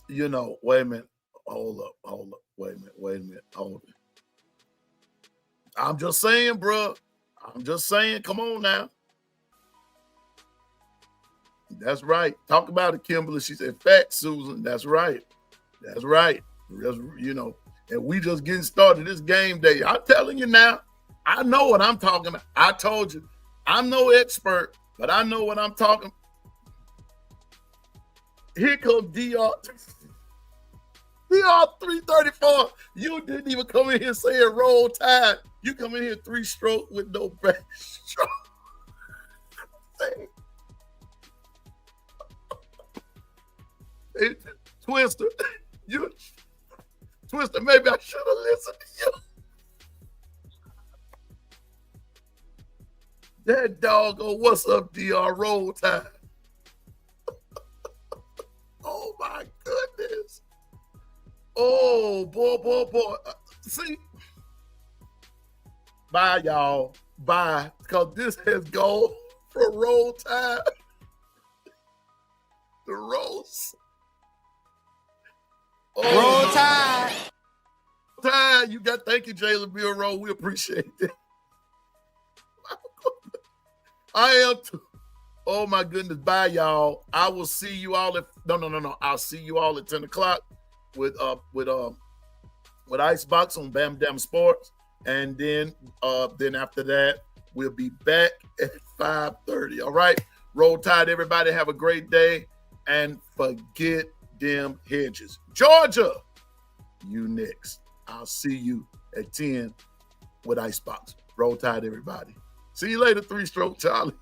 You know, wait a minute. Hold up. Wait a minute. Hold it. I'm just saying, bro. I'm just saying. Come on now. That's right. Talk about it, Kimberly. She said, "Fact, Susan." That's right. That's right. You know, and we just getting started. This game day. I'm telling you now. I know what I'm talking about. I told you, I'm no expert, but I know what I'm talking. Here comes DR 334. You didn't even come in here saying roll tide. You come in here three-stroke with no back stroke. Hey, Twister, Twister, maybe I should have listened to you. That dog, what's up, DR? Roll time. Oh my Oh, boy. See? Bye, y'all. Bye. Because this has gone from Roll Tide to roast. Oh, Roll Tide. Tide, you got, thank you, Jalen Bureau. We appreciate it. I am too. Oh my goodness. Bye, y'all. I will see you all at no. I'll see you all at 10 o'clock with Icebox on Bam Dam Sports. And then after that, we'll be back at 5:30. All right. Roll Tide, everybody. Have a great day. And forget them hedges. Georgia, you next. I'll see you at 10 with Icebox. Roll Tide, everybody. See you later, 3-Stroke Charlie.